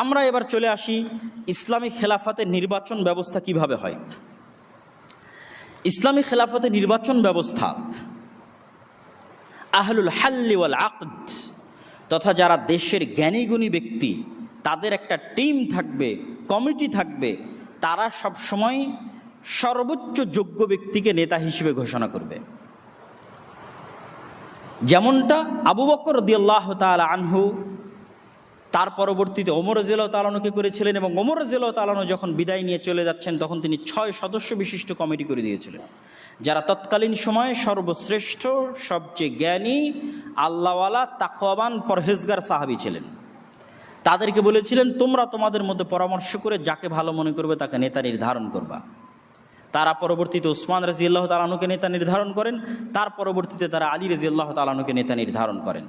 আমরা এবার চলে আসি ইসলামী খেলাফতের নির্বাচন ব্যবস্থা কিভাবে হয়। ইসলামী খেলাফতের নির্বাচন ব্যবস্থা আহলুল হাল্লি ওয়াল আকদ তথা যারা দেশের জ্ঞানীগুণী ব্যক্তি তাদের একটা টিম থাকবে, কমিটি থাকবে, তারা সবসময় সর্বোচ্চ যোগ্য ব্যক্তিকে নেতা হিসেবে ঘোষণা করবে। যেমনটা আবু বকর রাদিয়াল্লাহু তাআলা আনহু তার পরবর্তীতে ওমর রাদিয়াল্লাহু তাআলা আনহুকে করেছিলেন, এবং ওমর রাদিয়াল্লাহু তাআলা আনহু যখন বিদায় নিয়ে চলে যাচ্ছেন তখন তিনি 6 সদস্য বিশিষ্ট কমিটি করে দিয়েছিলেন, যারা তৎকালীন সময়ে সর্বশ্রেষ্ঠ, সবচেয়ে জ্ঞানী, আল্লাহওয়ালা, তাকওয়াবান, পরহেজগার সাহাবী ছিলেন। তাদেরকে বলেছিলেন, তোমরা তোমাদের মধ্যে পরামর্শ করে যাকে ভালো মনে করবে তাকে নেতা নির্ধারণ করবা। তারা পরবর্তীতে ওসমান রাদিয়াল্লাহু তাআলা আনহুকে নেতা নির্ধারণ করেন, তার পরবর্তীতে তারা আলী রাদিয়াল্লাহু তাআলা আনহুকে নেতা নির্ধারণ করেন।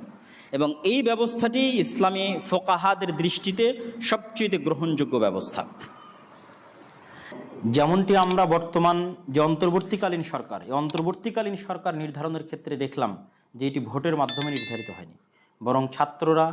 এবং এই ব্যবস্থাটি ইসলামী ফোকাহাদের দৃষ্টিতে সবচেয়ে গ্রহণযোগ্য ব্যবস্থা। যেমনটি আমরা বর্তমান যে অন্তর্বর্তীকালীন সরকার, এই অন্তর্বর্তীকালীন সরকার নির্ধারণের ক্ষেত্রে দেখলাম যে এটি ভোটের মাধ্যমে নির্ধারিত হয়নি, বরং ছাত্ররা,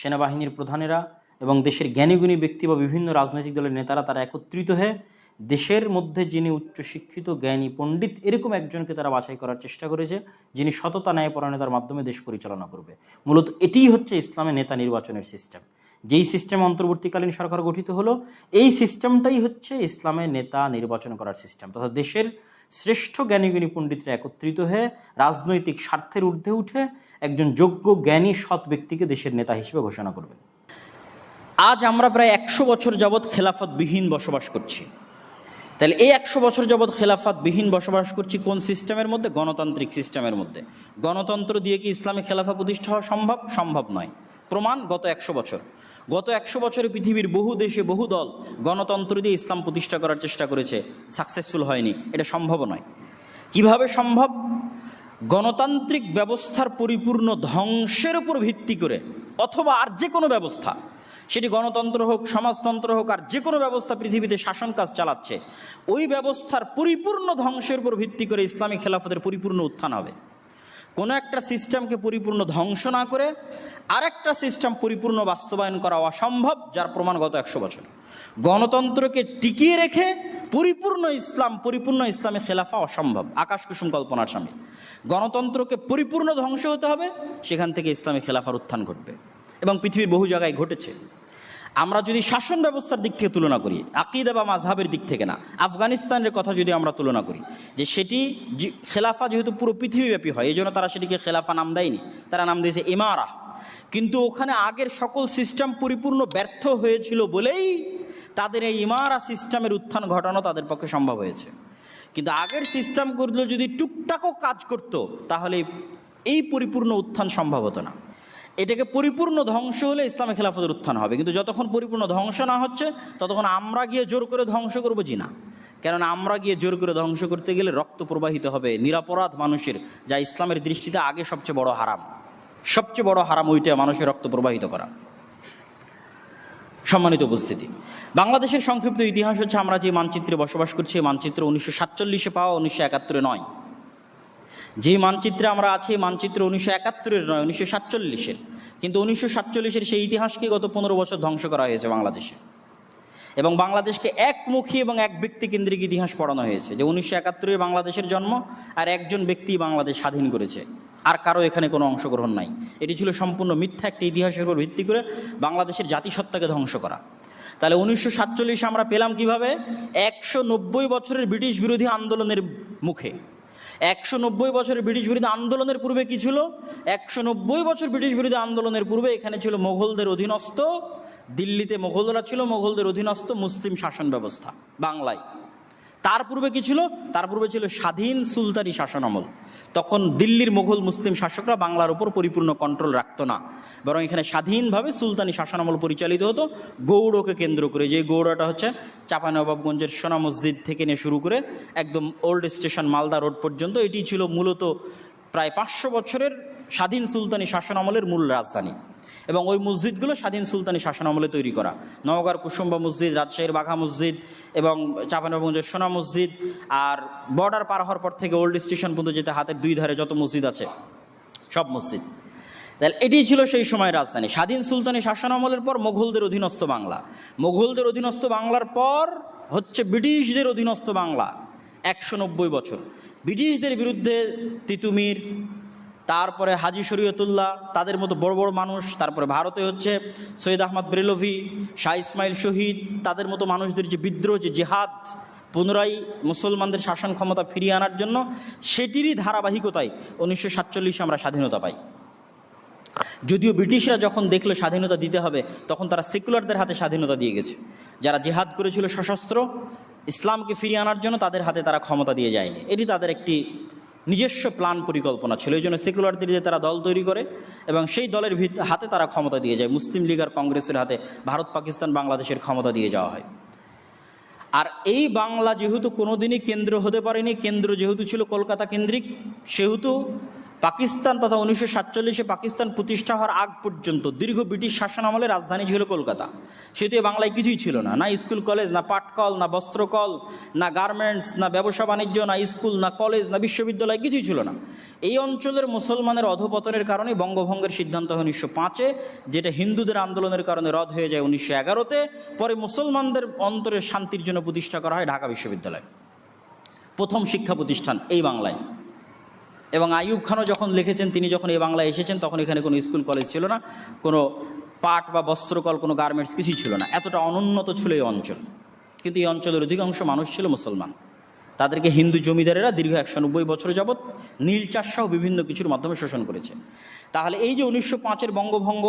সেনাবাহিনীর প্রধানেরা এবং দেশের জ্ঞানীগুণী ব্যক্তি বা বিভিন্ন রাজনৈতিক দলের নেতারা তারা একত্রিত হয়ে দেশের মধ্যে যিনি উচ্চশিক্ষিত, জ্ঞানী, পণ্ডিত এরকম একজনকে তারা বাছাই করার চেষ্টা করেছে, যিনি সততা, ন্যায়পরায়ণতার মাধ্যমে দেশ পরিচালনা করবে। মূলত এটিই হচ্ছে ইসলামের নেতা নির্বাচনের সিস্টেম। যেই সিস্টেম অন্তর্বর্তীকালীন সরকার গঠিত হলো, এই সিস্টেমটাই হচ্ছে ইসলামের নেতা নির্বাচন করার সিস্টেম, তথা দেশের শ্রেষ্ঠ জ্ঞানীগুণী পণ্ডিতরা একত্রিত হয়ে রাজনৈতিক স্বার্থের ঊর্ধ্বে উঠে একজন যোগ্য, জ্ঞানী, সৎ ব্যক্তিকে দেশের নেতা হিসেবে ঘোষণা করবেন। আজ আমরা প্রায় 100 বছর যাবৎ খেলাফতবিহীন বসবাস করছি। তাহলে এই 100 বছর যাবৎ খেলাফতবিহীন বসবাস করছি কোন সিস্টেমের মধ্যে? গণতান্ত্রিক সিস্টেমের মধ্যে। গণতন্ত্র দিয়ে কি ইসলামী খেলাফা প্রতিষ্ঠা হওয়া সম্ভব? সম্ভব নয়। প্রমাণ গত 100 বছর। গত 100 বছরে পৃথিবীর বহু দেশে বহু দল গণতন্ত্র দিয়ে ইসলাম প্রতিষ্ঠা করার চেষ্টা করেছে, সাকসেসফুল হয়নি। এটা সম্ভব নয়। কিভাবে সম্ভব? গণতান্ত্রিক ব্যবস্থার পরিপূর্ণ ধ্বংসের উপর ভিত্তি করে, অথবা আর যে কোনো ব্যবস্থা, সেটি গণতন্ত্র হোক, সমাজতন্ত্র হোক, আর যে কোনো ব্যবস্থা পৃথিবীতে শাসন কাজ চালাচ্ছে, ওই ব্যবস্থার পরিপূর্ণ ধ্বংসের উপর ভিত্তি করে ইসলামী খেলাফতের পরিপূর্ণ উত্থান হবে। কোনো একটা সিস্টেমকে পরিপূর্ণ ধ্বংস না করে আরেকটা সিস্টেম পরিপূর্ণ বাস্তবায়ন করা অসম্ভব, যার প্রমাণ গত 100 বছর। গণতন্ত্রকে টিকিয়ে রেখে পরিপূর্ণ ইসলামী খেলাফা অসম্ভব, আকাশ কুসুম কল্পনার সামনে। গণতন্ত্রকে পরিপূর্ণ ধ্বংস হতে হবে, সেখান থেকে ইসলামী খেলাফার উত্থান ঘটবে, এবং পৃথিবীর বহু জায়গায় ঘটেছে। আমরা যদি শাসন ব্যবস্থার দিক থেকে তুলনা করি, আকিদা বা মাযহাবের দিক থেকে না, আফগানিস্তানের কথা যদি আমরা তুলনা করি, যে সেটি খেলাফা যেহেতু পুরো পৃথিবীব্যাপী হয়, এই জন্য তারা সেটিকে খেলাফা নাম দেয়নি, তারা নাম দিয়েছে ইমারা। কিন্তু ওখানে আগের সকল সিস্টেম পরিপূর্ণ ব্যর্থ হয়েছিল বলেই তাদের এই ইমারা সিস্টেমের উত্থান ঘটানো তাদের পক্ষে সম্ভব হয়েছে। কিন্তু আগের সিস্টেমগুলো যদি টুকটাকও কাজ করতো, তাহলে এই পরিপূর্ণ উত্থান সম্ভব হতো না। এটাকে পরিপূর্ণ ধ্বংস হলে ইসলামী খেলাফতের উত্থান হবে। কিন্তু যতক্ষণ পরিপূর্ণ ধ্বংস না হচ্ছে, ততক্ষণ আমরা গিয়ে জোর করে ধ্বংস করবো জি না। কেননা আমরা গিয়ে জোর করে ধ্বংস করতে গেলে রক্ত প্রবাহিত হবে নিরাপরাধ মানুষের, যা ইসলামের দৃষ্টিতে আগে সবচেয়ে বড় হারাম। সবচেয়ে বড় হারাম ওইটা, মানুষের রক্ত প্রবাহিত করা। সম্মানিত উপস্থিতি, বাংলাদেশের সংক্ষিপ্ত ইতিহাস হচ্ছে, আমরা যে মানচিত্রে বসবাস করছি, এই মানচিত্র 1947-এ পাওয়া, 1971-এ নয়। যে মানচিত্রে আমরা আছি, মানচিত্র 1971-এর নয়, 1947-এর। কিন্তু 1947-এর সেই ইতিহাসকে গত 15 বছর ধ্বংস করা হয়েছে বাংলাদেশে, এবং বাংলাদেশকে একমুখী এবং এক ব্যক্তি কেন্দ্রিক ইতিহাস পড়ানো হয়েছে, যে 1971-এ বাংলাদেশের জন্ম, আর একজন ব্যক্তি বাংলাদেশ স্বাধীন করেছে, আর কারো এখানে কোনো অংশগ্রহণ নাই। এটি ছিল সম্পূর্ণ মিথ্যা একটা ইতিহাসের উপর ভিত্তি করে বাংলাদেশের জাতিসত্তাকে ধ্বংস করা। তাহলে 1947 আমরা পেলাম কিভাবে? 190 বছরের ব্রিটিশ বিরোধী আন্দোলনের মুখে। 190 বছরের ব্রিটিশ বিরোধী আন্দোলনের পূর্বে কি ছিল? 190 বছর ব্রিটিশ বিরোধী আন্দোলনের পূর্বে এখানে ছিল মোগলদের অধীনস্থ, দিল্লিতে মোগলরা ছিল, মোগলদের অধীনস্থ মুসলিম শাসন ব্যবস্থা বাংলায়। তার পূর্বে কি ছিল? তার পূর্বে ছিল স্বাধীন সুলতানি শাসন আমল। তখন দিল্লির মোগল মুসলিম শাসকরা বাংলার উপর পরিপূর্ণ কন্ট্রোল রাখতো না, বরং এখানে স্বাধীনভাবে সুলতানি শাসন আমল পরিচালিত হতো গৌড়কে কেন্দ্র করে। যে গৌড়টা হচ্ছে চাঁপাইনবাবগঞ্জের সোনা মসজিদ থেকে নিয়ে শুরু করে একদম ওল্ড স্টেশন মালদা রোড পর্যন্ত, এটি ছিল মূলত প্রায় 500 বছরের স্বাধীন সুলতানি শাসন আমলের মূল রাজধানী। এবং ওই মসজিদগুলো স্বাধীন সুলতানি শাসন আমলে তৈরি করা। নওগাঁর কুসুম্বা মসজিদ, রাজশাহীর বাঘা মসজিদ এবং চাঁপাইনবাবগঞ্জের সোনা মসজিদ, আর বর্ডার পার হওয়ার পর থেকে ওল্ড স্টেশন পর্যন্ত যেতে হাতের 2 ধারে যত মসজিদ আছে সব মসজিদ। তাহলে এটি ছিল সেই সময়ের রাজধানী। স্বাধীন সুলতানি শাসন আমলের পর মোগলদের অধীনস্থ বাংলা, মোগলদের অধীনস্থ বাংলার পর হচ্ছে ব্রিটিশদের অধীনস্থ বাংলা 190 বছর। ব্রিটিশদের বিরুদ্ধে তিতুমির, তারপরে হাজি শরীয়তুল্লাহ, তাদের মতো বড় বড় মানুষ, তারপরে ভারতে হচ্ছে সৈয়দ আহমদ বেরেলভি, শাহ ইসমাইল শহীদ, তাদের মতো মানুষদের যে বিদ্রোহ, যে জেহাদ পুনরায় মুসলমানদের শাসন ক্ষমতা ফিরিয়ে আনার জন্য, সেটিরই ধারাবাহিকতায় 1947 আমরা স্বাধীনতা পাই। যদিও ব্রিটিশরা যখন দেখলো স্বাধীনতা দিতে হবে, তখন তারা সেকুলারদের হাতে স্বাধীনতা দিয়ে গেছে। যারা জেহাদ করেছিল সশস্ত্র ইসলামকে ফিরিয়ে আনার জন্য, তাদের হাতে তারা ক্ষমতা দিয়ে যায়নি। এটি তাদের একটি নিজস্ব প্ল্যান পরিকল্পনা ছিল। এই জন্য সেকুলারদের দিয়ে তারা দল তৈরি করে এবং সেই দলের হাতে তারা ক্ষমতা দিয়ে যায়। মুসলিম লীগ আর কংগ্রেসের হাতে ভারত, পাকিস্তান, বাংলাদেশের ক্ষমতা দিয়ে যাওয়া হয়। আর এই বাংলা যেহেতু কোনোদিনই কেন্দ্র হতে পারেনি, কেন্দ্র যেহেতু ছিল কলকাতা কেন্দ্রিক, সেহেতু পাকিস্তান তথা 1947 পাকিস্তান প্রতিষ্ঠা হওয়ার আগ পর্যন্ত দীর্ঘ ব্রিটিশ শাসন আমলে রাজধানী ছিল কলকাতা। সেহেতু বাংলায় কিছুই ছিল না, না স্কুল কলেজ, না পাটকল, না বস্ত্রকল, না গার্মেন্টস, না ব্যবসা বাণিজ্য, না স্কুল, না কলেজ, না বিশ্ববিদ্যালয়, কিছুই ছিল না। এই অঞ্চলের মুসলমানের অধপতনের কারণে বঙ্গভঙ্গের সিদ্ধান্ত হয় 1905-এ, যেটা হিন্দুদের আন্দোলনের কারণে রদ হয়ে যায় 1911-তে। পরে মুসলমানদের অন্তরের শান্তির জন্য প্রতিষ্ঠা করা হয় ঢাকা বিশ্ববিদ্যালয়, প্রথম শিক্ষা প্রতিষ্ঠান এই বাংলায়। এবং আইয়ুব খানও যখন লিখেছেন, তিনি যখন এই বাংলায় এসেছেন, তখন এখানে কোনো স্কুল কলেজ ছিল না, কোনো পাট বা বস্ত্রকল, কোনো গার্মেন্টস কিছুই ছিল না। এতটা অনুন্নত ছিল এই অঞ্চল। কিন্তু এই অঞ্চলের অধিকাংশ মানুষ ছিল মুসলমান। তাদেরকে হিন্দু জমিদারেরা দীর্ঘ 190 বছর যাবৎ নীল চাষসহ বিভিন্ন কিছুর মাধ্যমে শোষণ করেছে। তাহলে এই যে 1905-এর বঙ্গভঙ্গ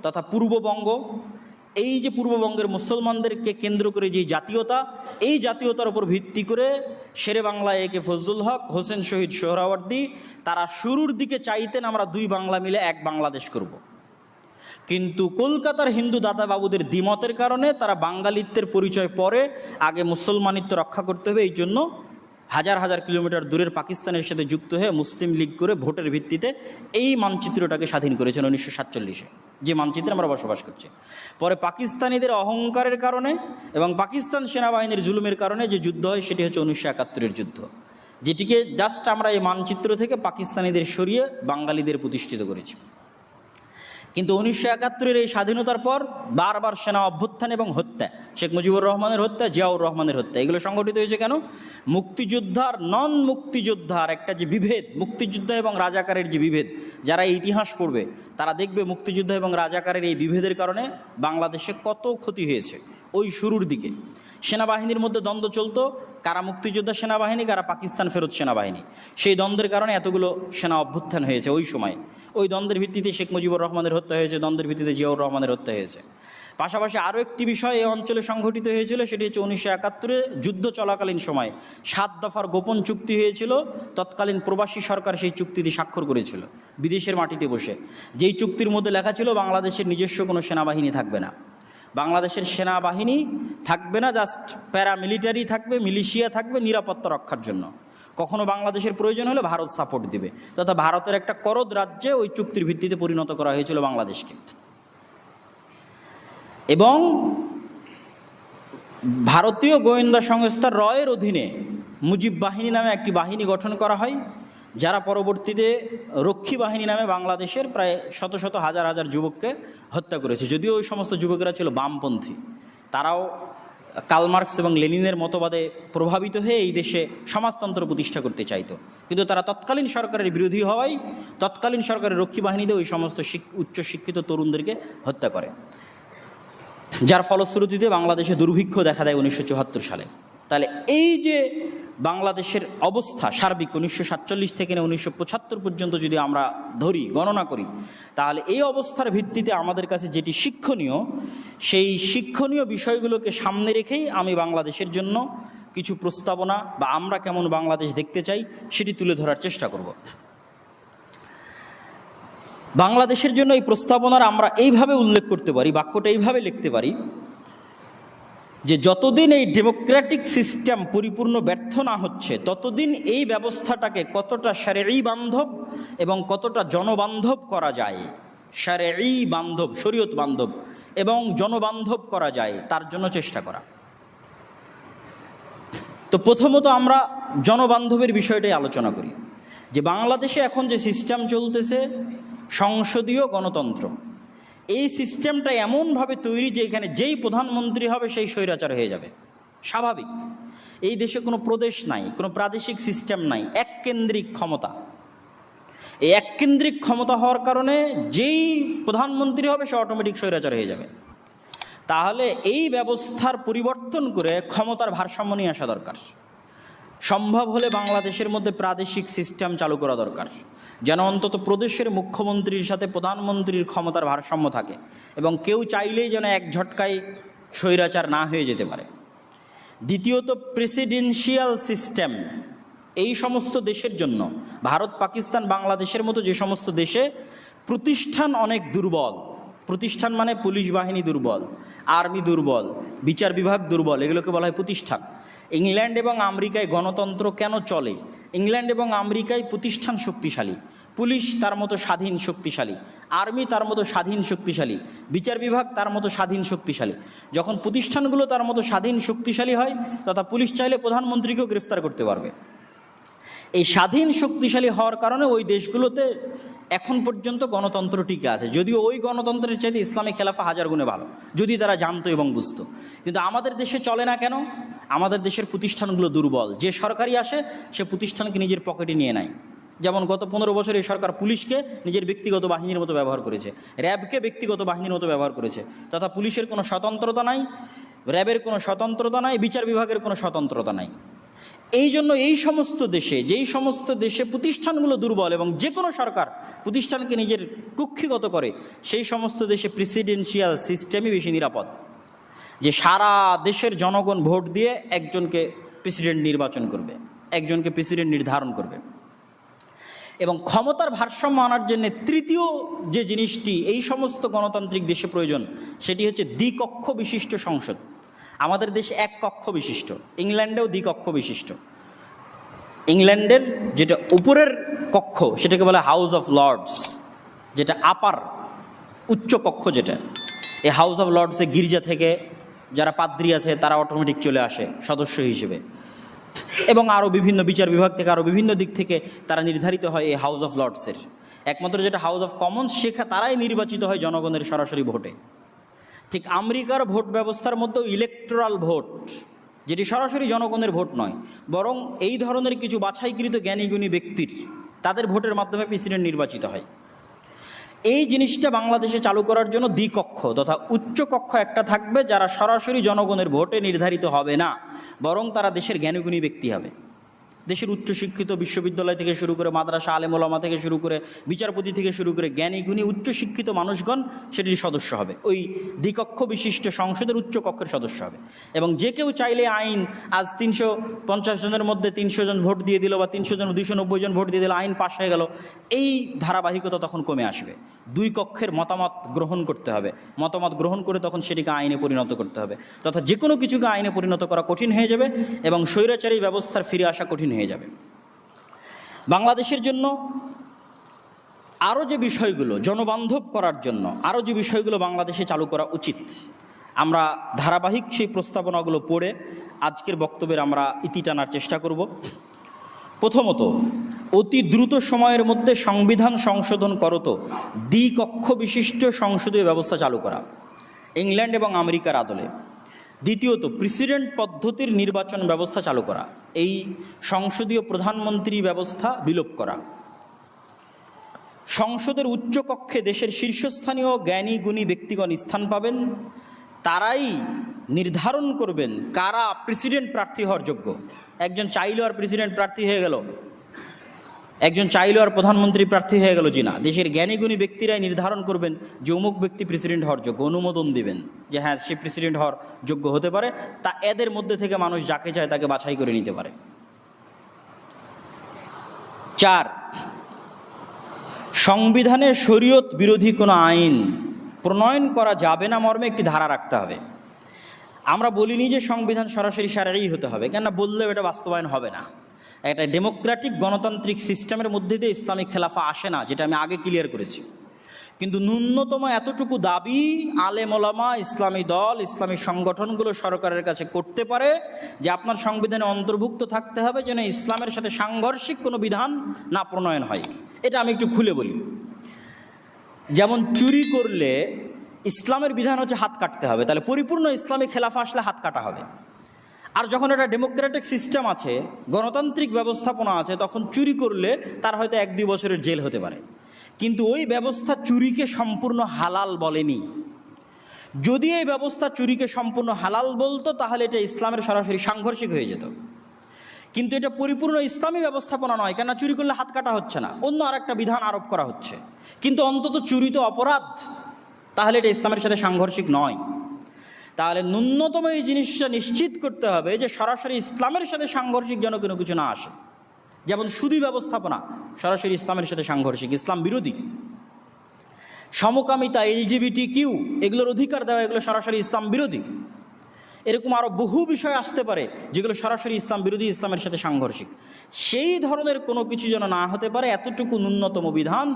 তথা পূর্ববঙ্গ, এই যে পূর্ববঙ্গের মুসলমানদেরকে কেন্দ্র করে যে জাতীয়তা, এই জাতীয়তার উপর ভিত্তি করে শেরে বাংলা একে ফজলুল হক, হোসেন শহীদ সোহরাওয়ার্দী, তারা শুরুর দিকে চাইতেন আমরা দুই বাংলা মিলে এক বাংলাদেশ করব। কিন্তু কলকাতার হিন্দু দাদা বাবুদের দ্বিমতের কারণে তারা বাঙালিত্বের পরিচয় পরে, আগে মুসলমানিত্ব রক্ষা করতে হবে, এই জন্য হাজার হাজার কিলোমিটার দূরের পাকিস্তানের সাথে যুক্ত হয়ে মুসলিম লীগ করে ভোটের ভিত্তিতে এই মানচিত্রটাকে স্বাধীন করেছেন 1947-এ, যে মানচিত্রে আমরা বসবাস করছি। পরে পাকিস্তানিদের অহংকারের কারণে এবং পাকিস্তান সেনাবাহিনীর জুলুমের কারণে যে যুদ্ধ হয়, সেটি হচ্ছে 1971-এর যুদ্ধ, যেটিকে জাস্ট আমরা এই মানচিত্র থেকে পাকিস্তানিদের সরিয়ে বাঙালিদের প্রতিষ্ঠিত করেছি। কিন্তু 1971-এর এই স্বাধীনতার পর বারবার সেনা অভ্যুত্থান এবং হত্যা, শেখ মুজিবুর রহমানের হত্যা, জিয়াউর রহমানের হত্যা, এগুলো সংগঠিত হয়েছে কেন? মুক্তিযোদ্ধার নন মুক্তিযোদ্ধার একটা যে বিভেদ, মুক্তিযোদ্ধা এবং রাজাকারের যে বিভেদ, যারা ইতিহাস পড়বে তারা দেখবে মুক্তিযোদ্ধা এবং রাজাকারের এই বিভেদের কারণে বাংলাদেশে কত ক্ষতি হয়েছে। ওই শুরুর দিকে সেনাবাহিনীর মধ্যে দ্বন্দ্ব চলতো, কারা মুক্তিযোদ্ধা সেনাবাহিনী, কারা পাকিস্তান ফেরত সেনাবাহিনী। সেই দ্বন্দ্বের কারণে এতগুলো সেনা অভ্যুত্থান হয়েছে ওই সময়। ওই দ্বন্দ্বের ভিত্তিতে শেখ মুজিবুর রহমানের হত্যা হয়েছে, দ্বন্দ্বের ভিত্তিতে জিয়াউর রহমানের হত্যা হয়েছে। পাশাপাশি আরও একটি বিষয় এই অঞ্চলে সংঘটিত হয়েছিল, সেটি হচ্ছে 1971-এ যুদ্ধ চলাকালীন সময় 7 দফার গোপন চুক্তি হয়েছিল। তৎকালীন প্রবাসী সরকার সেই চুক্তিটি স্বাক্ষর করেছিল বিদেশের মাটিতে বসে। যেই চুক্তির মধ্যে লেখা ছিল বাংলাদেশের নিজস্ব কোনো সেনাবাহিনী থাকবে না, বাংলাদেশের সেনাবাহিনী থাকবে না, জাস্ট প্যারামিলিটারি থাকবে, মিলিশিয়া থাকবে নিরাপত্তা রক্ষার জন্য। কখনো বাংলাদেশের প্রয়োজন হলে ভারত সাপোর্ট দিবে, তথা ভারতের একটা করদ রাজ্যে ওই চুক্তির ভিত্তিতে পরিণত করা হয়েছিল বাংলাদেশকে। এবং ভারতীয় গোয়েন্দা সংস্থা রয়ের অধীনে মুজিব বাহিনী নামে একটি বাহিনী গঠন করা হয়, যারা পরবর্তীতে রক্ষী বাহিনী নামে বাংলাদেশের প্রায় শত শত হাজার হাজার যুবককে হত্যা করেছে। যদিও ওই সমস্ত যুবকেরা ছিল বামপন্থী, তারাও কার্ল মার্কস এবং লেনিনের মতবাদে প্রভাবিত হয়ে এই দেশে সমাজতন্ত্র প্রতিষ্ঠা করতে চাইতো। কিন্তু তারা তৎকালীন সরকারের বিরোধী হওয়ায় তৎকালীন সরকারের রক্ষী বাহিনীতে ওই সমস্ত উচ্চশিক্ষিত তরুণদেরকে হত্যা করে, যার ফলশ্রুতিতে বাংলাদেশে দুর্ভিক্ষ দেখা দেয় 1974 সালে। তাহলে এই যে বাংলাদেশের অবস্থা সার্বিক 1947 থেকে 1975 পর্যন্ত যদি আমরা ধরি, গণনা করি, তাহলে এই অবস্থার ভিত্তিতে আমাদের কাছে যেটি শিক্ষণীয়, সেই শিক্ষণীয় বিষয়গুলোকে সামনে রেখেই আমি বাংলাদেশের জন্য কিছু প্রস্তাবনা বা আমরা কেমন বাংলাদেশ দেখতে চাই সেটি তুলে ধরার চেষ্টা করব। বাংলাদেশের জন্য এই প্রস্তাবনার আমরা এইভাবে উল্লেখ করতে পারি, বাক্যটা এইভাবে লিখতে পারি যে যতদিন এই ডেমোক্রেটিক সিস্টেম পরিপূর্ণ ব্যর্থ না হচ্ছে, ততদিন এই ব্যবস্থাটাকে কতটা শারঈ বান্ধব এবং কতটা জনবান্ধব করা যায়, শারঈ বান্ধব, শরীয়ত বান্ধব এবং জনবান্ধব করা যায়, তার জন্য চেষ্টা করা। তো প্রথমত আমরা জনবান্ধবের বিষয়টাই আলোচনা করি, যে বাংলাদেশে এখন যে সিস্টেম চলতেছে সংসদীয় গণতন্ত্র। এই সিস্টেমটা এমনভাবে তৈরি যে এখানে যেই প্রধানমন্ত্রী হবে সেই স্বৈরাচার হয়ে যাবে, স্বাভাবিক। এই দেশে কোনো প্রদেশ নাই, কোনো প্রাদেশিক সিস্টেম নাই, এককেন্দ্রিক ক্ষমতা। এই এককেন্দ্রিক ক্ষমতা হওয়ার কারণে যেই প্রধানমন্ত্রী হবে সে অটোমেটিক স্বৈরাচার হয়ে যাবে। তাহলে এই ব্যবস্থার পরিবর্তন করে ক্ষমতার ভারসাম্য নিয়ে আসা দরকার। সম্ভব হলে বাংলাদেশের মধ্যে প্রাদেশিক সিস্টেম চালু করা দরকার, যেন অন্তত প্রদেশের মুখ্যমন্ত্রীর সাথে প্রধানমন্ত্রীর ক্ষমতার ভারসাম্য থাকে এবং কেউ চাইলেই যেন এক ঝটকায় স্বৈরাচার না হয়ে যেতে পারে। দ্বিতীয়ত, প্রেসিডেন্সিয়াল সিস্টেম এই সমস্ত দেশের জন্য, ভারত, পাকিস্তান, বাংলাদেশের মতো যে সমস্ত দেশে প্রতিষ্ঠান অনেক দুর্বল, প্রতিষ্ঠান মানে পুলিশ বাহিনী দুর্বল, আর্মি দুর্বল, বিচার বিভাগ দুর্বল, এগুলোকে বলা হয় প্রতিষ্ঠান। ইংল্যান্ড এবং আমেরিকায় গণতন্ত্র কেন চলে? ইংল্যান্ড এবং আমেরিকায় প্রতিষ্ঠান শক্তিশালী, পুলিশ তার মতো স্বাধীন শক্তিশালী, আর্মি তার মতো স্বাধীন শক্তিশালী, বিচার বিভাগ তার মতো স্বাধীন শক্তিশালী। যখন প্রতিষ্ঠানগুলো তার মতো স্বাধীন শক্তিশালী হয় তথা পুলিশ চাইলে প্রধানমন্ত্রীকেও গ্রেফতার করতে পারবে। এই স্বাধীন শক্তিশালী হওয়ার কারণে ওই দেশগুলোতে এখন পর্যন্ত গণতন্ত্র টিকে আছে, যদিও ওই গণতন্ত্রের চাইতে ইসলামী খেলাফা হাজার গুণে ভালো, যদি তারা জানতো এবং বুঝতো। কিন্তু আমাদের দেশে চলে না কেন? আমাদের দেশের প্রতিষ্ঠানগুলো দুর্বল। যে সরকারি আসে সে প্রতিষ্ঠানকে নিজের পকেটে নিয়ে নেয়। যেমন গত 15 বছরে এই সরকার পুলিশকে নিজের ব্যক্তিগত বাহিনীর মতো ব্যবহার করেছে, র্যাবকে ব্যক্তিগত বাহিনীর মতো ব্যবহার করেছে, তথা পুলিশের কোনো স্বতন্ত্রতা নাই, র্যাবের কোনো স্বতন্ত্রতা নাই, বিচার বিভাগের কোনো স্বতন্ত্রতা নাই। এই জন্য এই সমস্ত দেশে, যেই সমস্ত দেশে প্রতিষ্ঠানগুলো দুর্বল এবং যে কোনো সরকার প্রতিষ্ঠানকে নিজের কুক্ষিগত করে, সেই সমস্ত দেশে প্রেসিডেন্সিয়াল সিস্টেমই বেশি নিরাপদ, যে সারা দেশের জনগণ ভোট দিয়ে একজনকে প্রেসিডেন্ট নির্বাচন করবে, একজনকে প্রেসিডেন্ট নির্ধারণ করবে। এবং ক্ষমতার ভারসাম্য আনার জন্য তৃতীয় যে জিনিসটি এই সমস্ত গণতান্ত্রিক দেশে প্রয়োজন, সেটি হচ্ছে দ্বিকক্ষ বিশিষ্ট সংসদ। আমাদের দেশ এক কক্ষ বিশিষ্ট, ইংল্যান্ডেও দ্বিকক্ষ বিশিষ্ট। ইংল্যান্ডের যেটা উপরের কক্ষ সেটাকে বলে হাউস অফ লর্ডস, যেটা আপার উচ্চ কক্ষ যেটা। এই হাউস অফ লর্ডসে গির্জা থেকে যারা পাদ্রী আছে তারা অটোমেটিক চলে আসে সদস্য হিসেবে, এবং আরও বিভিন্ন বিচার বিভাগ থেকে আরও বিভিন্ন দিক থেকে তারা নির্ধারিত হয় এই হাউস অফ লর্ডসের। একমাত্র যেটা হাউস অফ কমন্স, তারাই নির্বাচিত হয় জনগণের সরাসরি ভোটে। ঠিক আমেরিকার ভোট ব্যবস্থার মধ্যেও ইলেকটোরাল ভোট, যেটি সরাসরি জনগণের ভোট নয়, বরং এই ধরনের কিছু বাছাইকৃত জ্ঞানীগুণী ব্যক্তির তাদের ভোটের মাধ্যমে প্রেসিডেন্ট নির্বাচিত হয়। এই জিনিসটা বাংলাদেশে চালু করার জন্য দ্বিকক্ষ তথা উচ্চ কক্ষ একটা থাকবে, যারা সরাসরি জনগণের ভোটে নির্ধারিত হবে না, বরং তারা দেশের জ্ঞানীগুণী ব্যক্তি হবে। দেশের উচ্চশিক্ষিত বিশ্ববিদ্যালয় থেকে শুরু করে মাদ্রাসা আলেম ওলামা থেকে শুরু করে বিচারপতি থেকে শুরু করে জ্ঞানীগুণী উচ্চশিক্ষিত মানুষগণ সেটির সদস্য হবে, ওই দ্বিকক্ষ বিশিষ্ট সংসদের উচ্চ কক্ষের সদস্য হবে। এবং যে কেউ চাইলে আইন, আজ 350 জনের মধ্যে 300 জন ভোট দিয়ে দিল বা 300 জন 290 জন ভোট দিয়ে দিল, আইন পাশ হয়ে গেল, এই ধারাবাহিকতা তখন কমে আসবে। দুই কক্ষের মতামত গ্রহণ করতে হবে, মতামত গ্রহণ করে তখন সেটিকে আইনে পরিণত করতে হবে, তথা যে কোনো কিছুকে আইনে পরিণত করা কঠিন হয়ে যাবে এবং স্বৈরাচারী ব্যবস্থার ফিরে আসা কঠিন হয়ে যাবে। বাংলাদেশের জন্য আরও যে বিষয়গুলো জনবান্ধব করার জন্য আরও যে বিষয়গুলো বাংলাদেশে চালু করা উচিত, আমরা ধারাবাহিক সেই প্রস্তাবনাগুলো পড়ে আজকের বক্তব্যের আমরা ইতি টানার চেষ্টা করব। প্রথমত, অতি দ্রুত সময়ের মধ্যে সংবিধান সংশোধন করত দ্বিকক্ষ বিশিষ্ট সংসদীয় ব্যবস্থা চালু করা, ইংল্যান্ড এবং আমেরিকার আদলে। দ্বিতীয়ত, প্রেসিডেন্ট পদ্ধতির নির্বাচন ব্যবস্থা চালু করা, এই সংসদীয় প্রধানমন্ত্রী ব্যবস্থা বিলোপ করা। সংসদের উচ্চকক্ষে দেশের শীর্ষস্থানীয় জ্ঞানী গুণী ব্যক্তিগণ স্থান পাবেন, তারাই নির্ধারণ করবেন কারা প্রেসিডেন্ট প্রার্থী হওয়ার যোগ্য। একজন চাইলেও আর প্রেসিডেন্ট প্রার্থী হয়ে গেল, একজন চাইলেও আর প্রধানমন্ত্রী প্রার্থী হয়ে গেল জি না, দেশের জ্ঞানীগুণী ব্যক্তিরাই নির্ধারণ করবেন যে অমুক ব্যক্তি প্রেসিডেন্ট হওয়ার যোগ্য, অনুমোদন দিবেন যে হ্যাঁ সে প্রেসিডেন্ট হওয়ার যোগ্য হতে পারে, তা এদের মধ্যে থেকে মানুষ যাকে চায় তাকে বাছাই করে নিতে পারে। 4, সংবিধানে শরীয়ত বিরোধী কোনো আইন প্রণয়ন করা যাবে না মর্মে একটি ধারা রাখতে হবে। আমরা বলিনি যে সংবিধান সরাসরি শারঈ হতে হবে, কেননা বললেও এটা বাস্তবায়ন হবে না। একটা ডেমোক্রেটিক গণতান্ত্রিক সিস্টেমের মধ্যে দিয়ে ইসলামিক খেলাফা আসে না, যেটা আমি আগে ক্লিয়ার করেছি। কিন্তু ন্যূনতম এতটুকু দাবি আলেম ওলামা, ইসলামী দল, ইসলামী সংগঠনগুলো সরকারের কাছে করতে পারে যে আপনার সংবিধানে অন্তর্ভুক্ত থাকতে হবে যেন ইসলামের সাথে সাংঘর্ষিক কোনো বিধান না প্রণয়ন হয়। এটা আমি একটু খুলে বলি। যেমন চুরি করলে ইসলামের বিধান হচ্ছে হাত কাটতে হবে, তাহলে পরিপূর্ণ ইসলামী খেলাফা আসলে হাত কাটা হবে। আর যখন একটা ডেমোক্রেটিক সিস্টেম আছে, গণতান্ত্রিক ব্যবস্থাপনা আছে, তখন চুরি করলে তার হয়তো 1-2 বছরের জেল হতে পারে, কিন্তু ওই ব্যবস্থা চুরিকে সম্পূর্ণ হালাল বলেনি। যদি এই ব্যবস্থা চুরিকে সম্পূর্ণ হালাল বলতো তাহলে এটা ইসলামের সরাসরি সাংঘর্ষিক হয়ে যেত, কিন্তু এটা পরিপূর্ণ ইসলামী ব্যবস্থাপনা নয়, কেন চুরি করলে হাত কাটা হচ্ছে না, অন্য আরেকটা বিধান আরোপ করা হচ্ছে, কিন্তু অন্তত চুরি তো অপরাধ, তাহলে এটা ইসলামের সাথে সাংঘর্ষিক নয়। তাহলে ন্যূনতম এই জিনিসটা নিশ্চিত করতে হবে যে সরাসরি ইসলামের সাথে সাংঘর্ষিক যেন কোনো কিছু না আসে। যেমন সুদী ব্যবস্থাপনা সরাসরি ইসলামের সাথে সাংঘর্ষিক, ইসলাম বিরোধী। সমকামিতা, LGBTQ এগুলোর অধিকার দেওয়া, এগুলো সরাসরি ইসলাম বিরোধী। এরকম আরও বহু বিষয় আসতে পারে যেগুলো সরাসরি ইসলাম বিরোধী, ইসলামের সাথে সাংঘর্ষিক। সেই ধরনের কোনো কিছু যেন না হতে পারে, এতটুকু ন্যূনতম বিধান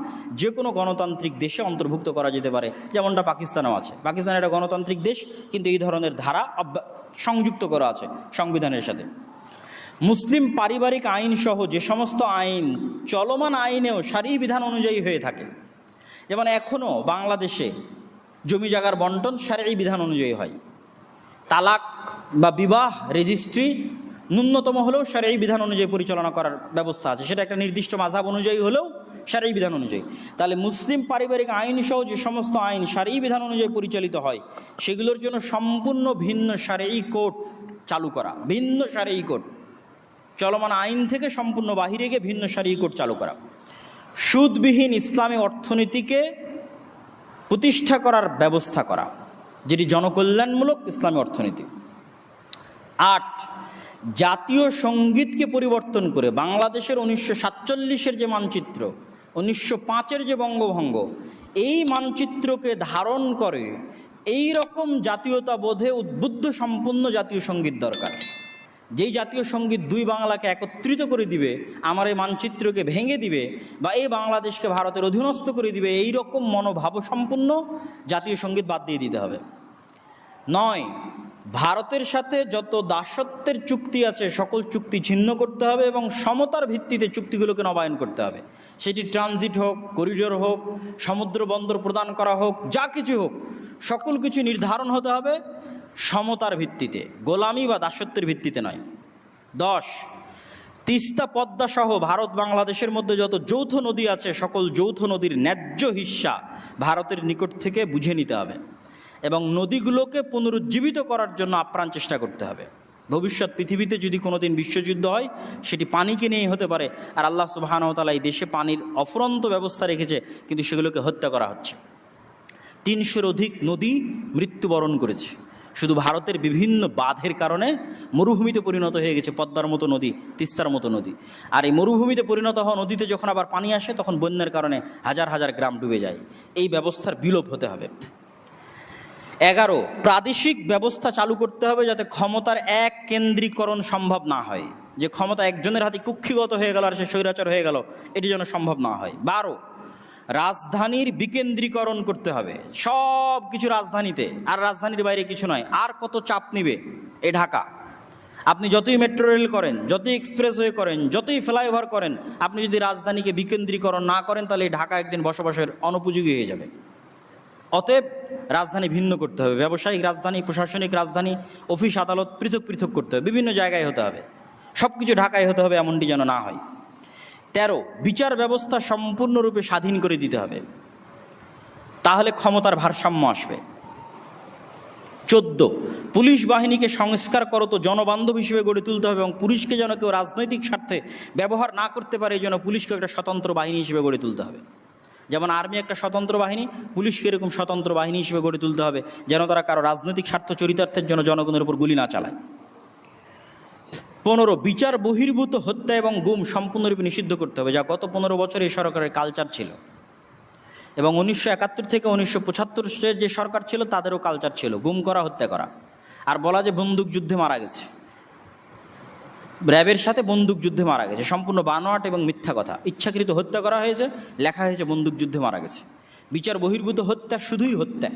যে কোনো গণতান্ত্রিক দেশে অন্তর্ভুক্ত করা যেতে পারে, যেমনটা পাকিস্তানেও আছে। পাকিস্তান একটা গণতান্ত্রিক দেশ, কিন্তু এই ধরনের ধারা সংযুক্ত করা আছে সংবিধানের সাথে। মুসলিম পারিবারিক আইন সহ যে সমস্ত আইন চলমান আইনেও শারঈ বিধান অনুযায়ী হয়ে থাকে, যেমন এখনও বাংলাদেশে জমি জায়গার বন্টন শারঈ বিধান অনুযায়ী হয়, তালাক বা বিবাহ রেজিস্ট্রি ন্যূনতম হলেও শারঈ বিধান অনুযায়ী পরিচালনা করার ব্যবস্থা আছে, সেটা একটা নির্দিষ্ট মাযহাব অনুযায়ী হলেও শারঈ বিধান অনুযায়ী। তাহলে মুসলিম পারিবারিক আইন সহ যে সমস্ত আইন শারঈ বিধান অনুযায়ী পরিচালিত হয়, সেগুলোর জন্য সম্পূর্ণ ভিন্ন শারঈ কোড চালু করা, ভিন্ন শারঈ কোড, চলমান আইন থেকে সম্পূর্ণ বাহিরে গিয়ে ভিন্ন শারঈ কোড চালু করা। সুদবিহীন ইসলামী অর্থনীতিকে প্রতিষ্ঠা করার ব্যবস্থা করা, যেটি জনকল্যাণমূলক ইসলামী অর্থনীতি। 8, জাতীয় সঙ্গীতকে পরিবর্তন করে বাংলাদেশের 1947-এর যে মানচিত্র, 1905-এর যে বঙ্গভঙ্গ, এই মানচিত্রকে ধারণ করে এই রকম জাতীয়তাবোধে উদ্বুদ্ধ সম্পূর্ণ জাতীয় সঙ্গীত দরকার, যেই জাতীয় সঙ্গীত দুই বাংলাকে একত্রিত করে দিবে, আমার এই মানচিত্রকে ভেঙে দিবে, বা এই বাংলাদেশকে ভারতের অধীনস্থ করে দিবে, এই রকম মনোভাব সম্পূর্ণ জাতীয় সঙ্গীত বাদ দিয়ে দিতে হবে। 9, ভারতের সাথে যত দাসত্বের চুক্তি আছে সকল চুক্তি ছিন্ন করতে হবে এবং সমতার ভিত্তিতে চুক্তিগুলোকে নবায়ন করতে হবে। সেটি ট্রানজিট হোক, করিডোর হোক, সমুদ্র বন্দর প্রদান করা হোক, যা কিছু হোক, সকল কিছু নির্ধারণ হতে হবে সমতার ভিত্তিতে, গোলামি বা দাসত্বের ভিত্তিতে নয়। 10, তিস্তা পদ্মা সহ ভারত বাংলাদেশের মধ্যে যত যৌথ নদী আছে সকল যৌথ নদীর ন্যায্য হিস্সা ভারতের নিকট থেকে বুঝে নিতে হবে এবং নদীগুলোকে পুনরুজ্জীবিত করার জন্য আপ্রাণ চেষ্টা করতে হবে। ভবিষ্যৎ পৃথিবীতে যদি কোনোদিন বিশ্বযুদ্ধ হয়, সেটি পানিকে নিয়েই হতে পারে, আর আল্লাহ সুবহানাহু ওয়া তাআলা এই দেশে পানির অফুরন্ত ব্যবস্থা রেখেছে, কিন্তু সেগুলোকে হত্যা করা হচ্ছে। 300-এর অধিক নদী মৃত্যুবরণ করেছে শুধু ভারতের বিভিন্ন বাঁধের কারণে। মরুভূমিতে পরিণত হয়ে গেছে পদ্মার মতো নদী, তিস্তার মতো নদী। আর এই মরুভূমিতে পরিণত হওয়া নদীতে যখন আবার পানি আসে, তখন বন্যার কারণে হাজার হাজার গ্রাম ডুবে যায়। এই ব্যবস্থার বিলোপ হতে হবে। 11, প্রাদেশিক ব্যবস্থা চালু করতে হবে যাতে ক্ষমতার এক কেন্দ্রীকরণ সম্ভব না হয়, যে ক্ষমতা একজনের হাতে কুক্ষিগত হয়ে গেল আর সে স্বৈরাচার হয়ে গেল, এটি যেন সম্ভব না হয়। 12, রাজধানীর বিকেন্দ্রীকরণ করতে হবে, সব কিছু রাজধানীতে, আর রাজধানীর বাইরে কিছু নয়। আর কত চাপ নিবে এ ঢাকা? আপনি যতই মেট্রো রেল করেন, যতই এক্সপ্রেসওয়ে করেন, যতই ফ্লাইওভার করেন, আপনি যদি রাজধানীকে বিকেন্দ্রীকরণ না করেন, তাহলে এই ঢাকা একদিন বসবাসের অনুপযোগী হয়ে যাবে। অতএব রাজধানী ভিন্ন করতে হবে, ব্যবসায়িক রাজধানী, প্রশাসনিক রাজধানী, অফিস আদালত পৃথক পৃথক করতে হবে, বিভিন্ন জায়গায় হতে হবে, সব কিছু ঢাকায় হতে হবে, এমনটি যেন না হয়। 13, বিচার ব্যবস্থা সম্পূর্ণরূপে স্বাধীন করে দিতে হবে, তাহলে ক্ষমতার ভারসাম্য আসবে। 14, পুলিশ বাহিনীকে সংস্কার করত জনবান্ধব হিসেবে গড়ে তুলতে হবে এবং পুলিশকে যেন কেউ রাজনৈতিক স্বার্থে ব্যবহার না করতে পারে, এই জন্য পুলিশকে একটা স্বতন্ত্র বাহিনী হিসেবে গড়ে তুলতে হবে। যেমন আর্মি একটা স্বতন্ত্র বাহিনী, পুলিশকে এরকম স্বতন্ত্র বাহিনী হিসেবে গড়ে তুলতে হবে, যেন তারা কারো রাজনৈতিক স্বার্থ চরিতার্থের জন্য জনগণের উপর গুলি না চালায়। 15, বিচার বহির্ভূত হত্যা এবং গুম সম্পূর্ণরূপে নিষিদ্ধ করতে হবে, যা গত 15 বছর এই সরকারের কালচার ছিল, এবং 1971 থেকে 1975 যে সরকার ছিল তাদেরও কালচার ছিল গুম করা, হত্যা করা, আর বলা যে বন্দুক যুদ্ধে মারা গেছে, র্যাবের সাথে বন্দুক যুদ্ধে মারা গেছে, সম্পূর্ণ বানোয়াট এবং মিথ্যা কথা। ইচ্ছাকৃত হত্যা করা হয়েছে, লেখা হয়েছে বন্দুক যুদ্ধে মারা গেছে। বিচার বহির্ভূত হত্যা শুধুই হত্যা,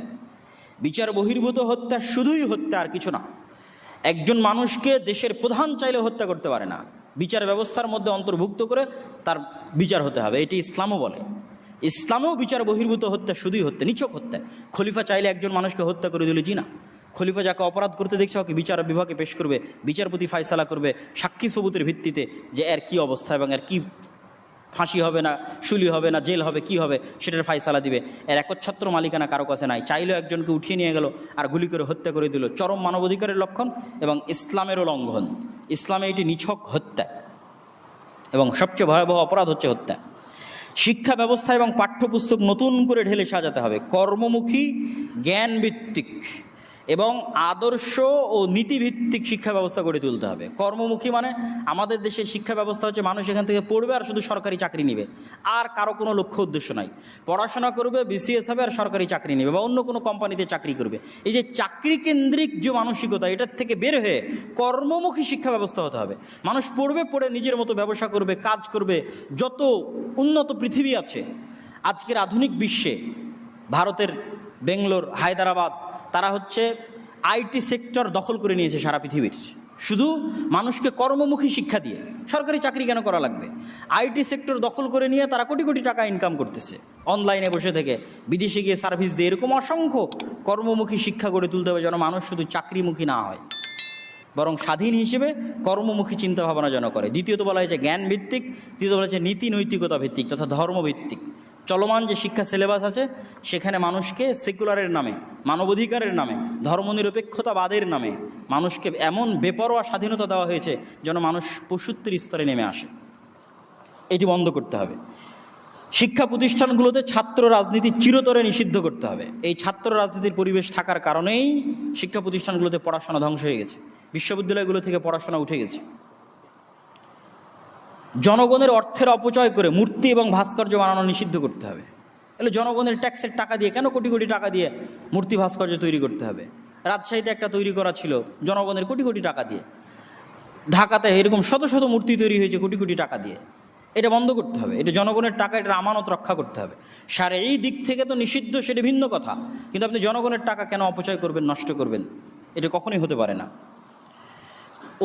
বিচার বহির্ভূত হত্যা শুধুই হত্যা, আর কিছু না। একজন মানুষকে দেশের প্রধান চাইলে হত্যা করতে পারে না, বিচার ব্যবস্থার মধ্যে অন্তর্ভুক্ত করে তার বিচার হতে হবে, এটি ইসলামও বলে। ইসলামেও বিচার বহির্ভূত হত্যা শুধুই হত্যা, নিছক হত্যা। খলিফা চাইলে একজন মানুষকে হত্যা করে দিল, জি না। খলিফা যাকে অপরাধ করতে দেখছে ওকে বিচার বিভাগে পেশ করবে, বিচারপতি ফায়সালা করবে সাক্ষী সবুতের ভিত্তিতে যে এর কী অবস্থা এবং এর কী ফাঁসি হবে না শুলি হবে না জেল হবে কি হবে সেটার ফায়সালা দিবে। এর একচ্ছত্র মালিকানা কারো কাছে নাই। চাইলেও একজনকে উঠিয়ে নিয়ে গেল আর গুলি করে হত্যা করে দিল, চরম মানবাধিকারের লক্ষণ এবং ইসলামেরও লঙ্ঘন। ইসলামে এটি নিছক হত্যা এবং সবচেয়ে ভয়াবহ অপরাধ হচ্ছে হত্যা। শিক্ষা ব্যবস্থা এবং পাঠ্যপুস্তক নতুন করে ঢেলে সাজাতে হবে, কর্মমুখী, জ্ঞানভিত্তিক এবং আদর্শ ও নীতিভিত্তিক শিক্ষা ব্যবস্থা গড়ে তুলতে হবে। কর্মমুখী মানে আমাদের দেশের শিক্ষা ব্যবস্থা হচ্ছে মানুষ এখান থেকে পড়বে আর শুধু সরকারি চাকরি নেবে, আর কারো কোনো লক্ষ্য উদ্দেশ্য নাই। পড়াশোনা করবে, বিসিএস হবে আর সরকারি চাকরি নেবে বা অন্য কোনো কোম্পানিতে চাকরি করবে। এই যে চাকরি কেন্দ্রিক যে মানসিকতা, এটার থেকে বের হয়ে কর্মমুখী শিক্ষা ব্যবস্থা হতে হবে। মানুষ পড়বে, পড়ে নিজের মতো ব্যবসা করবে, কাজ করবে। যত উন্নত পৃথিবী আছে আজকের আধুনিক বিশ্বে, ভারতের বেঙ্গলোর, হায়দ্রাবাদ, তারা হচ্ছে আইটি সেক্টর দখল করে নিয়েছে সারা পৃথিবীর, শুধু মানুষকে কর্মমুখী শিক্ষা দিয়ে। সরকারি চাকরি কেন করা লাগবে? আইটি সেক্টর দখল করে নিয়ে তারা কোটি কোটি টাকা ইনকাম করতেছে অনলাইনে বসে থেকে, বিদেশে গিয়ে সার্ভিস দিয়ে। এরকম অসংখ্য কর্মমুখী শিক্ষা গড়ে তুলতে হবে যেন মানুষ শুধু চাকরিমুখী না হয়, বরং স্বাধীন হিসেবে কর্মমুখী চিন্তাভাবনা যেন করে। দ্বিতীয়ত বলা হয়েছে জ্ঞানভিত্তিক, তৃতীয়ত বলা হয়েছে নীতি নৈতিকতা ভিত্তিক তথা ধর্মভিত্তিক। চলমান যে শিক্ষা সিলেবাস আছে সেখানে মানুষকে সেকুলারের নামে, মানবাধিকারের নামে, ধর্মনিরপেক্ষতাবাদের নামে মানুষকে এমন বেপরোয়া স্বাধীনতা দেওয়া হয়েছে যেন মানুষ পশুত্বের স্তরে নেমে আসে। এটি বন্ধ করতে হবে। শিক্ষা প্রতিষ্ঠানগুলোতে ছাত্র রাজনীতি চিরতরে নিষিদ্ধ করতে হবে। এই ছাত্র রাজনীতির পরিবেশ থাকার কারণেই শিক্ষা প্রতিষ্ঠানগুলোতে পড়াশোনা ধ্বংস হয়ে গেছে, বিশ্ববিদ্যালয়গুলো থেকে পড়াশোনা উঠে গেছে। জনগণের অর্থের অপচয় করে মূর্তি এবং ভাস্কর্য বানানো নিষিদ্ধ করতে হবে। তাহলে জনগণের ট্যাক্সের টাকা দিয়ে কেন কোটি কোটি টাকা দিয়ে মূর্তি ভাস্কর্য তৈরি করতে হবে? রাজশাহীতে একটা তৈরি করা ছিল জনগণের কোটি কোটি টাকা দিয়ে, ঢাকাতে এরকম শত শত মূর্তি তৈরি হয়েছে কোটি কোটি টাকা দিয়ে। এটা বন্ধ করতে হবে। এটা জনগণের টাকা, এটা আমানত রক্ষা করতে হবে। সারে এই দিক থেকে তো নিষিদ্ধ, সেটা ভিন্ন কথা, কিন্তু আপনি জনগণের টাকা কেন অপচয় করবেন, নষ্ট করবেন? এটা কখনোই হতে পারে না।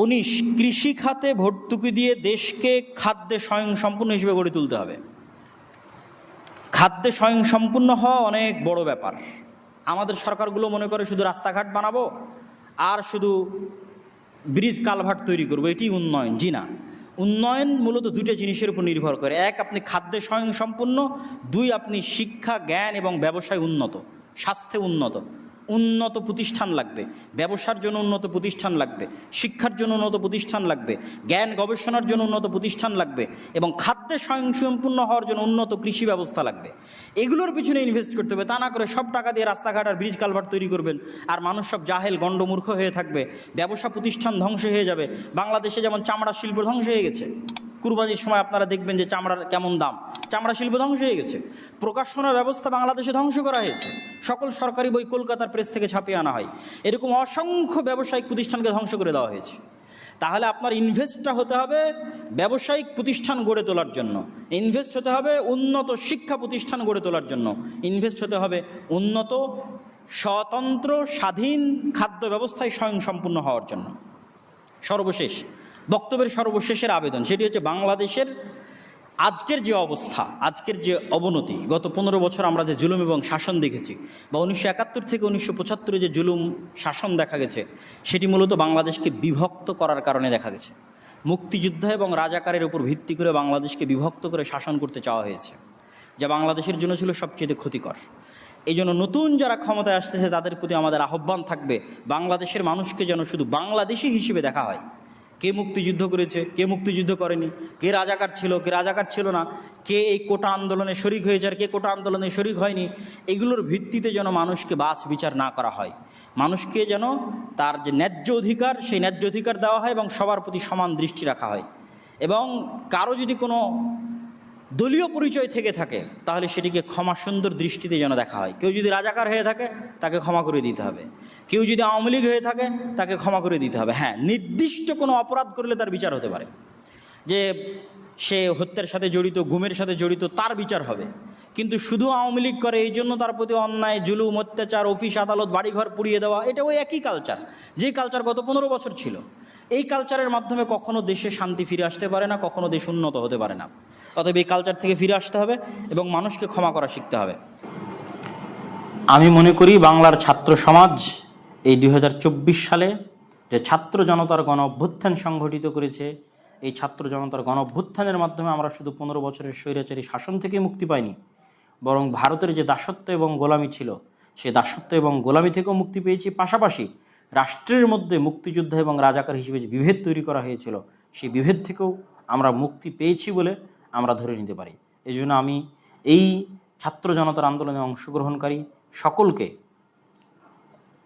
19, কৃষি খাতে ভর্তুকি দিয়ে দেশকে খাদ্যে স্বয়ংসম্পূর্ণ হিসেবে গড়ে তুলতে হবে। খাদ্যে স্বয়ংসম্পূর্ণ হওয়া অনেক বড় ব্যাপার। আমাদের সরকারগুলো মনে করে শুধু রাস্তাঘাট বানাবো আর শুধু ব্রিজ কালভার্ট তৈরি করবো, এটি উন্নয়ন। জি না, উন্নয়ন মূলত দুটো জিনিসের উপর নির্ভর করে। এক, আপনি খাদ্যে স্বয়ংসম্পূর্ণ। দুই, আপনি শিক্ষা, জ্ঞান এবং ব্যবসায় উন্নত, স্বাস্থ্যে উন্নত। উন্নত প্রতিষ্ঠান লাগবে, ব্যবসার জন্য উন্নত প্রতিষ্ঠান লাগবে, শিক্ষার জন্য উন্নত প্রতিষ্ঠান লাগবে, জ্ঞান গবেষণার জন্য উন্নত প্রতিষ্ঠান লাগবে এবং খাদ্যে স্বয়ংসম্পূর্ণ হওয়ার জন্য উন্নত কৃষি ব্যবস্থা লাগবে। এগুলোর পিছনে ইনভেস্ট করতে হবে। তা না করে সব টাকা দিয়ে রাস্তাঘাট আর ব্রিজ কালভার্ট তৈরি করবেন আর মানুষ সব জাহেল গণ্ডমূর্খ হয়ে থাকবে, ব্যবসা প্রতিষ্ঠান ধ্বংস হয়ে যাবে। বাংলাদেশে যেমন চামড়া শিল্প ধ্বংস হয়ে গেছে, কুরবানির সময় আপনারা দেখবেন যে চামড়ার কেমন দাম, চামড়া শিল্প ধ্বংস হয়ে গেছে। প্রকাশনা ব্যবস্থা বাংলাদেশে ধ্বংস করা হয়েছে, সকল সরকারি বই কলকাতার প্রেস থেকে ছাপিয়ে আনা হয়। এরকম অসংখ্য ব্যবসায়িক প্রতিষ্ঠানকে ধ্বংস করে দেওয়া হয়েছে। তাহলে আপনার ইনভেস্টটা হতে হবে ব্যবসায়িক প্রতিষ্ঠান গড়ে তোলার জন্য, ইনভেস্ট হতে হবে উন্নত শিক্ষা প্রতিষ্ঠান গড়ে তোলার জন্য, ইনভেস্ট হতে হবে উন্নত স্বতন্ত্র স্বাধীন খাদ্য ব্যবস্থায় স্বয়ংসম্পূর্ণ হওয়ার জন্য। সর্বশেষ বক্তব্যের সর্বশেষের আবেদন, সেটি হচ্ছে বাংলাদেশের আজকের যে অবস্থা, আজকের যে অবনতি, গত 15 বছর আমরা যে জুলুম এবং শাসন দেখেছি, বা 1971 থেকে 1975 যে জুলুম শাসন দেখা গেছে, সেটি মূলত বাংলাদেশকে বিভক্ত করার কারণে দেখা গেছে। মুক্তিযুদ্ধ এবং রাজাকারের উপর ভিত্তি করে বাংলাদেশকে বিভক্ত করে শাসন করতে চাওয়া হয়েছে, যা বাংলাদেশের জন্য ছিল সবচেয়ে ক্ষতিকর। এই জন্য নতুন যারা ক্ষমতায় আসতেছে তাদের প্রতি আমাদের আহ্বান থাকবে, বাংলাদেশের মানুষকে যেন শুধু বাংলাদেশি হিসেবে দেখা হয়। কে মুক্তিযুদ্ধ করেছে, কে মুক্তিযুদ্ধ করেনি, কে রাজাকার ছিল, কে রাজাকার ছিল না, কে এই কোটা আন্দোলনে শরিক হয়েছে আর কে কোটা আন্দোলনে শরিক হয়নি, এগুলোর ভিত্তিতে যেন মানুষকে বাছ বিচার না করা হয়। মানুষকে যেন তার যে ন্যায্য অধিকার, সেই ন্যায্য অধিকার দেওয়া হয় এবং সবার প্রতি সমান দৃষ্টি রাখা হয়। এবং কারো যদি কোনো দলীয় পরিচয় থেকে থাকে তাহলে সেটিকে ক্ষমা সুন্দর দৃষ্টিতে যেন দেখা হয়। কেউ যদি রাজাকার হয়ে থাকে তাকে ক্ষমা করে দিতে হবে, কেউ যদি আওয়ামী লীগ হয়ে থাকে তাকে ক্ষমা করে দিতে হবে। হ্যাঁ, নির্দিষ্ট কোনো অপরাধ করলে তার বিচার হতে পারে, যে সে হত্যার সাথে জড়িত, গুমের সাথে জড়িত, তার বিচার হবে। কিন্তু শুধু আওয়ামী লীগ করে এই জন্য তার প্রতি অন্যায়, জুলুম, অত্যাচার, অফিস আদালত, বাড়িঘর পুড়িয়ে দেওয়া, এটা ওই একই কালচার, যেই কালচার গত 15 বছর ছিল। এই কালচারের মাধ্যমে কখনো দেশে শান্তি ফিরে আসতে পারে না, কখনো দেশ উন্নত হতে পারে না। অতএব এই কালচার থেকে ফিরে আসতে হবে এবং মানুষকে ক্ষমা করা শিখতে হবে। আমি মনে করি বাংলার ছাত্র সমাজ এই 2024 সালে যে ছাত্র জনতার গণ অভ্যুত্থান সংগঠিত করেছে, এই ছাত্র জনতার গণ অভ্যুত্থানের মাধ্যমে আমরা শুধু 15 বছরের স্বৈরাচারী শাসন থেকে মুক্তি পাইনি, বরং ভারতের যে দাসত্ব এবং গোলামি ছিল সেই দাসত্ব এবং গোলামি থেকেও মুক্তি পেয়েছি। পাশাপাশি রাষ্ট্রের মধ্যে মুক্তিযোদ্ধা এবং রাজাকার হিসেবে যে বিভেদ তৈরি করা হয়েছিল সেই বিভেদ থেকেও আমরা মুক্তি পেয়েছি বলে আমরা ধরে নিতে পারি। এই জন্য আমি এই ছাত্র জনতার আন্দোলনে অংশগ্রহণকারী সকলকে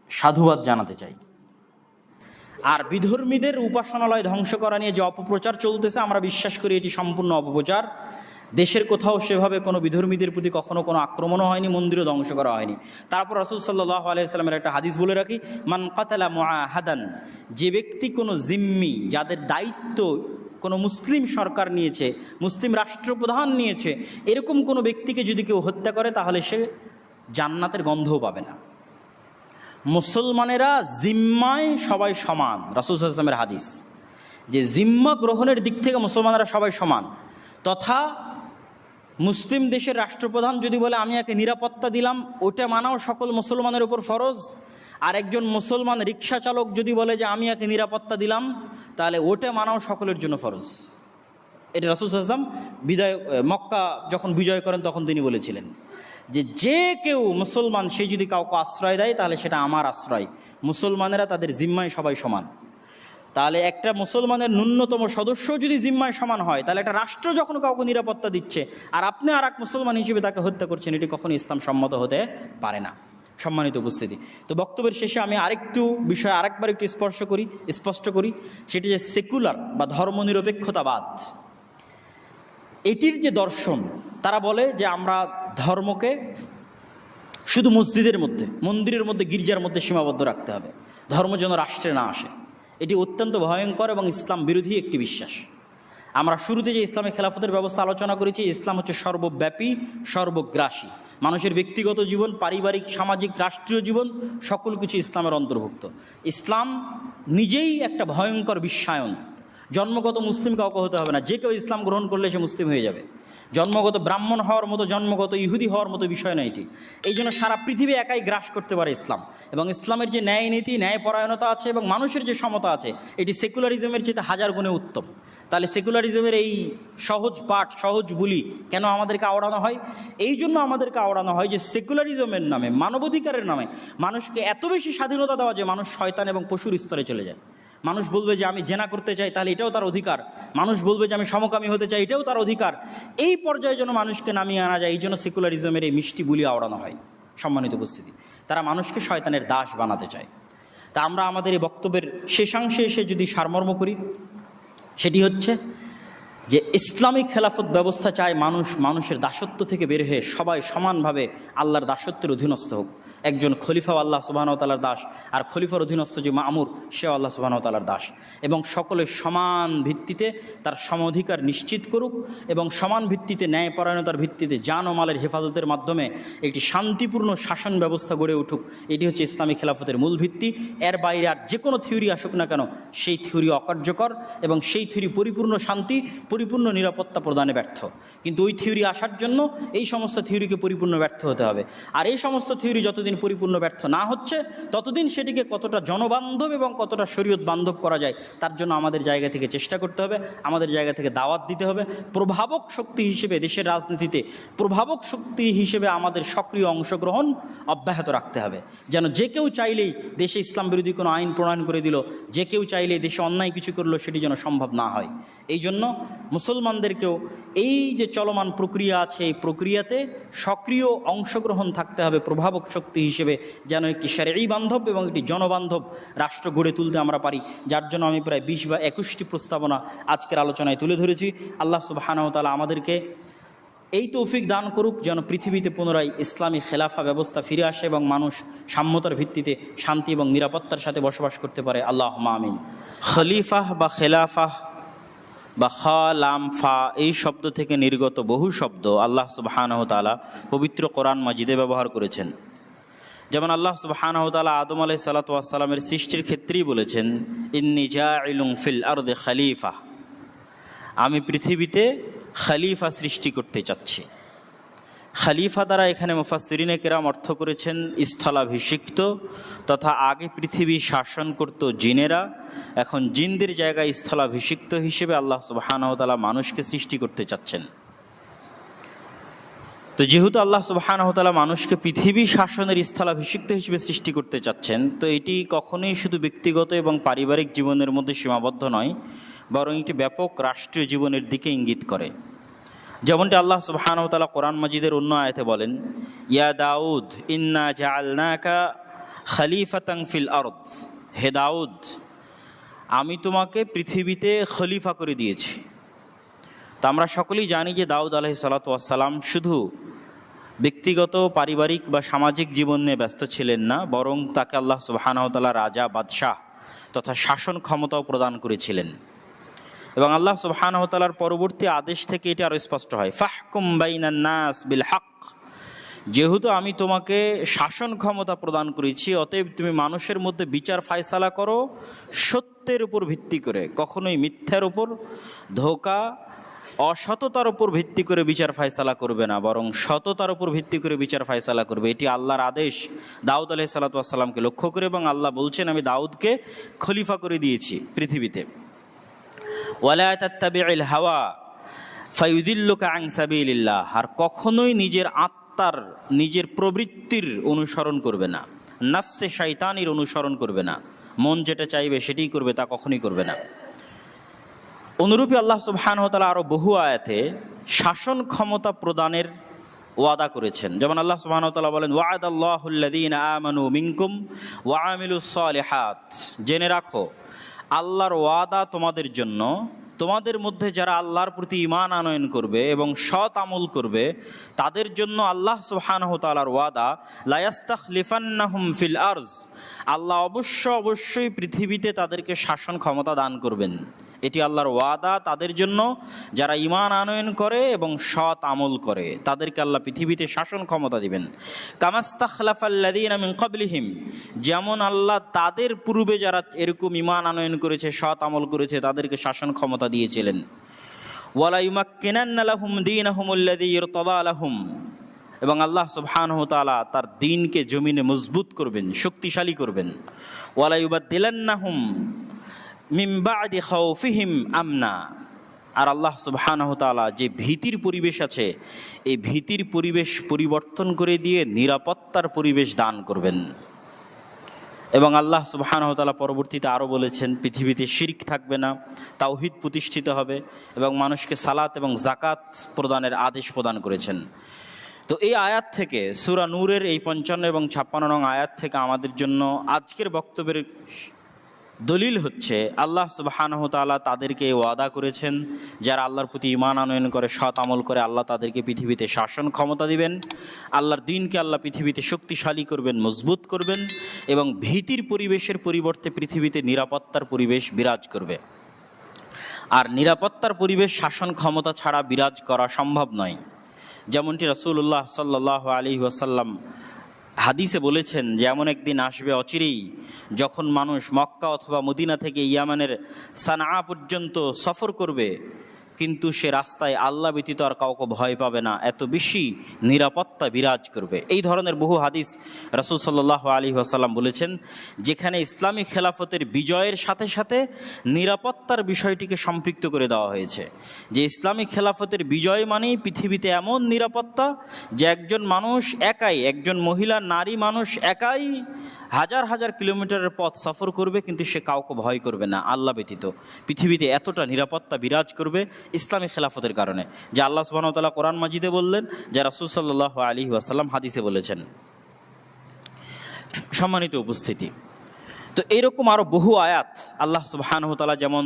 সাধুবাদ জানাতে চাই। আর বিধর্মীদের উপাসনালয় ধ্বংস করা নিয়ে যে অপপ্রচার চলতেছে, আমরা বিশ্বাস করি এটি সম্পূর্ণ অপপ্রচার। দেশের কোথাও সেভাবে কোনো বিধর্মীদের প্রতি কখনো কোনো আক্রমণও হয়নি, মন্দিরও ধ্বংস করা হয়নি। তারপর রাসূল সাল্লাল্লাহু আলাইহি ওয়াসাল্লামের একটা হাদিস বলে রাখি, মান কাতালা মুআহাদান, যে ব্যক্তি কোনো জিম্মি, যাদের দায়িত্ব কোনো মুসলিম সরকার নিয়েছে, মুসলিম রাষ্ট্রপ্রধান নিয়েছে, এরকম কোনো ব্যক্তিকে যদি কেউ হত্যা করে তাহলে সে জান্নাতের গন্ধও পাবে না। মুসলমানেরা জিম্মায় সবাই সমান, রাসূল সাল্লাল্লাহু আলাইহি ওয়াসাল্লামের হাদিস, যে জিম্মা গ্রহণের দিক থেকে মুসলমানেরা সবাই সমান। তথা মুসলিম দেশের রাষ্ট্রপ্রধান যদি বলে আমি একে নিরাপত্তা দিলাম, ওটা মানাও সকল মুসলমানের উপর ফরজ। আর একজন মুসলমান রিক্সা চালক যদি বলে যে আমি একে নিরাপত্তা দিলাম, তাহলে ওটা মানাও সকলের জন্য ফরজ। এটা রাসূল সাল্লাল্লাহু আলাইহি ওয়াসাল্লাম মক্কা যখন বিজয় করেন তখন তিনি বলেছিলেন যে যে কেউ মুসলমান সে যদি কাউকে আশ্রয় দেয় তাহলে সেটা আমার আশ্রয়। মুসলমানেরা তাদের জিম্মায় সবাই সমান। তাহলে একটা মুসলমানের ন্যূনতম সদস্য যদি জিম্মায় সমান হয়, তাহলে একটা রাষ্ট্র যখন কাউকে নিরাপত্তা দিচ্ছে আর আপনি আর এক মুসলমান হিসেবে তাকে হত্যা করছেন, এটি কখনো ইসলাম সম্মত হতে পারে না। সম্মানিত উপস্থিতি, তো বক্তব্যের শেষে আমি আরেকটু বিষয় আরেকবার একটু স্পষ্ট করি, সেটি যে সেকুলার বা ধর্মনিরপেক্ষতাবাদ, এটির যে দর্শন, তারা বলে যে আমরা ধর্মকে শুধু মসজিদের মধ্যে, মন্দিরের মধ্যে, গির্জার মধ্যে সীমাবদ্ধ রাখতে হবে, ধর্ম যেন রাষ্ট্রে না আসে। এটি অত্যন্ত ভয়ঙ্কর এবং ইসলাম বিরোধী একটি বিশ্বাস। আমরা শুরুতে যে ইসলামী খেলাফতের ব্যবস্থা আলোচনা করেছি, ইসলাম হচ্ছে সর্বব্যাপী, সর্বগ্রাসী। মানুষের ব্যক্তিগত জীবন, পারিবারিক, সামাজিক, রাষ্ট্রীয় জীবন সকল কিছু ইসলামের অন্তর্ভুক্ত। ইসলাম নিজেই একটা ভয়ঙ্কর বিশ্বায়ন। জন্মগত মুসলিম কাউকে হতে হবে না, যে কেউ ইসলাম গ্রহণ করলে সে মুসলিম হয়ে যাবে। জন্মগত ব্রাহ্মণ হওয়ার মতো, জন্মগত ইহুদি হওয়ার মতো বিষয় না এটি। এই জন্য সারা পৃথিবী একাই গ্রাস করতে পারে ইসলাম। এবং ইসলামের যে ন্যায় নীতি, ন্যায়পরায়ণতা আছে এবং মানুষের যে সমতা আছে, এটি সেকুলারিজমের চেয়ে 1000 গুণে উত্তম। তাহলে সেকুলারিজমের এই সহজ পাঠ, সহজ বুলি কেন আমাদেরকে আওড়ানো হয়? এই জন্য আমাদেরকে আওড়ানো হয় যে সেকুলারিজমের নামে, মানবাধিকারের নামে মানুষকে এত বেশি স্বাধীনতা দেওয়া যে মানুষ শয়তান এবং পশুর স্তরে চলে যায়। মানুষ বলবে যে আমি জেনা করতে চাই, তাহলে এটাও তার অধিকার। মানুষ বলবে যে আমি সমকামী হতে চাই, এটাও তার অধিকার। এই পর্যায়ে যেন মানুষকে নামিয়ে আনা যায়, এই জন্য সেকুলারিজমের এই মিষ্টি বুলি আওড়ানো হয়। সম্মানিত উপস্থিতি, তারা মানুষকে শয়তানের দাস বানাতে চায়। তা আমরা আমাদের এই বক্তব্যের শেষাংশে এসে যদি সারমর্ম করি, সেটি হচ্ছে যে ইসলামী খেলাফত ব্যবস্থা চায় মানুষের দাসত্ব থেকে বের হয়ে সবাই সমানভাবে আল্লাহর দাসত্বের অধীনস্থ হোক। একজন খলিফাও আল্লাহ সুবহানাহু ওয়া তাআলার দাস, আর খলিফার অধীনস্থ যে মামুর সেও আল্লাহ সুবহানাহু ওয়া তাআলার দাস। এবং সকলের সমান ভিত্তিতে তার সমাধিকার নিশ্চিত করুক এবং সমান ভিত্তিতে, ন্যায়পরায়ণতার ভিত্তিতে জান ও মালের হেফাজতের মাধ্যমে একটি শান্তিপূর্ণ শাসন ব্যবস্থা গড়ে উঠুক। এটি হচ্ছে ইসলামী খেলাফতের মূল ভিত্তি। এর বাইরে আর যে কোনো থিওরি আসুক না কেন, সেই থিওরি অকার্যকর এবং সেই থিওরি পরিপূর্ণ শান্তি, পরিপূর্ণ নিরাপত্তা প্রদানে ব্যর্থ। কিন্তু ওই থিওরি আসার জন্য এই সমস্ত থিওরিকে পরিপূর্ণ ব্যর্থ হতে হবে। আর এই সমস্ত থিওরি যতদিন পরিপূর্ণ ব্যর্থ না হচ্ছে, ততদিন সেটিকে কতটা জনবান্ধব এবং কতটা শরীয়ত বান্ধব করা যায় তার জন্য আমাদের জায়গা থেকে চেষ্টা করতে হবে, আমাদের জায়গা থেকে দাওয়াত দিতে হবে। প্রভাবক শক্তি হিসেবে দেশের রাজনীতিতে প্রভাবক শক্তি হিসেবে আমাদের সক্রিয় অংশগ্রহণ অব্যাহত রাখতে হবে। যেন যে কেউ চাইলেই দেশে ইসলাম বিরোধী কোনো আইন প্রণয়ন করে দিল, যে কেউ চাইলেই দেশে অন্যায় কিছু করলো, সেটি যেন সম্ভব না হয়। এই জন্য মুসলমানদেরকেও এই যে চলমান প্রক্রিয়া আছে, এই প্রক্রিয়াতে সক্রিয় অংশগ্রহণ থাকতে হবে প্রভাবক শক্তি হিসেবে, যেন একটি শরঈ বান্ধব এবং একটি জনবান্ধব রাষ্ট্র গড়ে তুলতে আমরা পারি। যার জন্য আমি প্রায় 20 বা 21টি প্রস্তাবনা আজকের আলোচনায় তুলে ধরেছি। আল্লাহ সুবহানাহু ওয়া তাআলা আমাদেরকে এই তৌফিক দান করুক যেন পৃথিবীতে পুনরায় ইসলামী খেলাফা ব্যবস্থা ফিরে আসে এবং মানুষ সাম্যতার ভিত্তিতে শান্তি এবং নিরাপত্তার সাথে বসবাস করতে পারে। আল্লাহুম্মা আমিন। খলিফা বা খেলাফা বা খা লাম ফা এই শব্দ থেকে নির্গত বহু শব্দ আল্লাহ সুবহানাহু ওয়া তাআলা পবিত্র কোরআন মাজিদে ব্যবহার করেছেন। যেমন আল্লাহ সুবহানাহু ওয়া তাআলা আদম আলাইহিস সালাতু ওয়াস সালামের সৃষ্টির ক্ষেত্রেই বলেছেন, ইন্নী জাইলুন ফিল আরদি খলিফা, আমি পৃথিবীতে খলিফা সৃষ্টি করতে চাচ্ছি। খলিফা দ্বারা এখানে মুফাসসিরিনে কেরাম অর্থ করেছেন স্থলাভিষিক্ত, তথা আগে পৃথিবী শাসন করত জিনেরা, এখন জিনদের জায়গায় স্থলাভিষিক্ত হিসেবে আল্লাহ সুবহানাহু ওয়া তাআলা মানুষকে সৃষ্টি করতে চাচ্ছেন। তো যেহেতু আল্লাহ সুবহানাহু ওয়া তাআলা মানুষকে পৃথিবী শাসনের স্থলাভিষিক্ত হিসেবে সৃষ্টি করতে চাচ্ছেন, তো এটি কখনোই শুধু ব্যক্তিগত এবং পারিবারিক জীবনের মধ্যে সীমাবদ্ধ নয়, বরং একটি ব্যাপক রাষ্ট্রীয় জীবনের দিকে ইঙ্গিত করে। যেমনটি আল্লাহ সুবহানাহু ওয়া তাআলা কোরআন মাজিদের অন্য আয়াতে বলেন, ইয়া দাউদ ইন্না জাআলনাকা খলিফাতান ফিল আরদ, হে দাউদ আমি তোমাকে পৃথিবীতে খলিফা করে দিয়েছি। তা আমরা সকলেই জানি যে দাউদ আলাইহিস সালাতু ওয়াস সালাম শুধু ব্যক্তিগত পারিবারিক বা সামাজিক জীবন নিয়ে ব্যস্ত ছিলেন না, বরং তাকে আল্লাহ সুবহানাহু ওয়া তাআলা রাজা বাদশাহ তথা শাসন ক্ষমতাও প্রদান করেছিলেন। এবং আল্লাহ সুবহানাহু ওয়া তাআলার পরবর্তী আদেশ থেকে এটি আরও স্পষ্ট হয়, ফাহকুম বাইনান নাস বিল হক, যেহেতু আমি তোমাকে শাসন ক্ষমতা প্রদান করেছি, অতএব তুমি মানুষের মধ্যে বিচার ফায়সালা করো সত্যের উপর ভিত্তি করে, কখনোই মিথ্যার উপর, ধোঁকা, অসততার উপর ভিত্তি করে বিচার ফায়সালা করবে না, বরং সততার উপর ভিত্তি করে বিচার ফায়সালা করবে। এটি আল্লাহর আদেশ দাউদ আলাইহিস সালাতু ওয়াস সালামকে লক্ষ্য করে, এবং আল্লাহ বলছেন আমি দাউদকে খলিফা করে দিয়েছি পৃথিবীতে। ওয়ালা তাত্তাবিউল হাওয়া ফায়ুদিল্লুকা আন সাবিলিল্লাহ, আর কখনোই নিজের আত্মার নিজের প্রবৃত্তির অনুসরণ করবে না, নফসে শয়তানির অনুসরণ করবে না, মন যেটা চাইবে সেটাই করবে, তা কখনোই করবে না। অনুরূপী আল্লাহ সুবহানাহু ওয়া তাআলা আরও বহু আয়াতে শাসন ক্ষমতা প্রদানের ওয়াদা করেছেন। যেমন আল্লাহ সুবহানাহু ওয়া তাআলা বলেন, ওয়া'আদাল্লাহুল্লাযীনা আমানু মিনকুম ওয়া আমিলুস সালিহাত, জেনে রাখো আল্লাহর ওয়াদা তোমাদের জন্য, তোমাদের মধ্যে যারা আল্লাহর প্রতি ঈমান আনয়ন করবে এবং সৎ আমল করবে তাদের জন্য আল্লাহ সুবহানাহু ওয়া তাআলার ওয়াদা, লা ইস্তাখলিফান্নাহুম ফিল আরজ, আল্লাহ অবশ্যই পৃথিবীতে তাদেরকে শাসন ক্ষমতা দান করবেন। এটি আল্লাহর ওয়াদা তাদের জন্য যারা ঈমান আনয়ন করে এবং সৎ আমল করে, তাদেরকে আল্লাহ পৃথিবীতে শাসন ক্ষমতা দিবেন। কামাস্তাখলাফাল্লাযীনা মিন ক্বাবলিহিম, যেমন আল্লাহ তাদের পূর্বে যারা এরকম ঈমান আনয়ন করেছে, সৎ আমল করেছে, তাদেরকে শাসন ক্ষমতা দিয়েছিলেন। ওয়ালা ইউমাক্কিনান্না লাহুম দীনাহুমুল্লাযী ইরতাদা লাহুম, এবং আল্লাহ সুবহানাহু ওয়া তাআলা তার দ্বীনকে জমিনে মজবুত করবেন, শক্তিশালী করবেন। ওয়ালা ইউবাদদিলান্নাহুম মিন বা'দি খাউফিহিম আমনা, আর আল্লাহ সুবহানাহু ওয়া তাআলা যে ভীতির পরিবেশ আছে এই ভীতির পরিবেশ পরিবর্তন করে দিয়ে নিরাপত্তার পরিবেশ দান করবেন। এবং আল্লাহ সুবহানাহু ওয়া তাআলা পরবর্তীতে আরও বলেছেন পৃথিবীতে শিরক থাকবে না, তাওহীদ প্রতিষ্ঠিত হবে, এবং মানুষকে সালাত এবং যাকাত প্রদানের আদেশ প্রদান করেছেন। তো এই আয়াত থেকে, সূরা নূরের এই 55 এবং 56 নং আয়াত থেকে আমাদের জন্য আজকের বক্তব্যের দলিল হচ্ছে আল্লাহ সুবহানাহু ওয়া তাআলা তাদেরকে ওয়াদা করেছেন যারা আল্লাহর প্রতি ঈমান আনয়ন করে, সৎ আমল করে, আল্লাহ তাদেরকে পৃথিবীতে শাসন ক্ষমতা দিবেন, আল্লাহর দ্বীনকে আল্লাহ পৃথিবীতে শক্তিশালী করবেন, মজবুত করবেন, এবং ভীতির পরিবেশের পরিবর্তে পৃথিবীতে নিরাপত্তার পরিবেশ বিরাজ করবে। আর নিরাপত্তার পরিবেশ শাসন ক্ষমতা ছাড়া বিরাজ করা সম্ভব নয়। যেমনটি রাসূলুল্লাহ সাল্লাল্লাহু আলাইহি ওয়াসাল্লাম হাদিসে বলেছেন যে এমন একদিন আসবে অচিরেই যখন মানুষ মক্কা অথবা মদিনা থেকে ইয়ামানের সানআ পর্যন্ত সফর করবে, কিন্তু সে রাস্তায় আল্লাহ ব্যতীত আর কাউকে ভয় পাবে না, এত বেশি নিরাপত্তা বিরাজ করবে। এই ধরনের বহু হাদিস রাসূল সাল্লাল্লাহু আলাইহি ওয়াসাল্লাম বলেছেন, যেখানে ইসলামী খেলাফতের বিজয়ের সাথে সাথে নিরাপত্তার বিষয়টিকে সম্পৃক্ত করে দেওয়া হয়েছে। যে ইসলামী খেলাফতের বিজয় মানেই পৃথিবীতে এমন নিরাপত্তা যে একজন মানুষ একাই, একজন মহিলা নারী মানুষ একাই হাজার হাজার কিলোমিটারের পথ সফর করবে, কিন্তু সে কাউকে ভয় করবে না আল্লাহ ব্যতীত। পৃথিবীতে এতটা নিরাপত্তা বিরাজ করবে ইসলামী খেলাফতের কারণে, যা আল্লাহ সুবহানাহু ওয়া তাআলা কোরআন মাজিদে বললেন, যা রাসূল সাল্লাল্লাহু আলাইহি ওয়াসাল্লাম হাদিসে বলেছেন। সম্মানিত উপস্থিতি, তো এইরকম আরও বহু আয়াত আল্লাহ সুবহানাহু ওয়া তাআলা, যেমন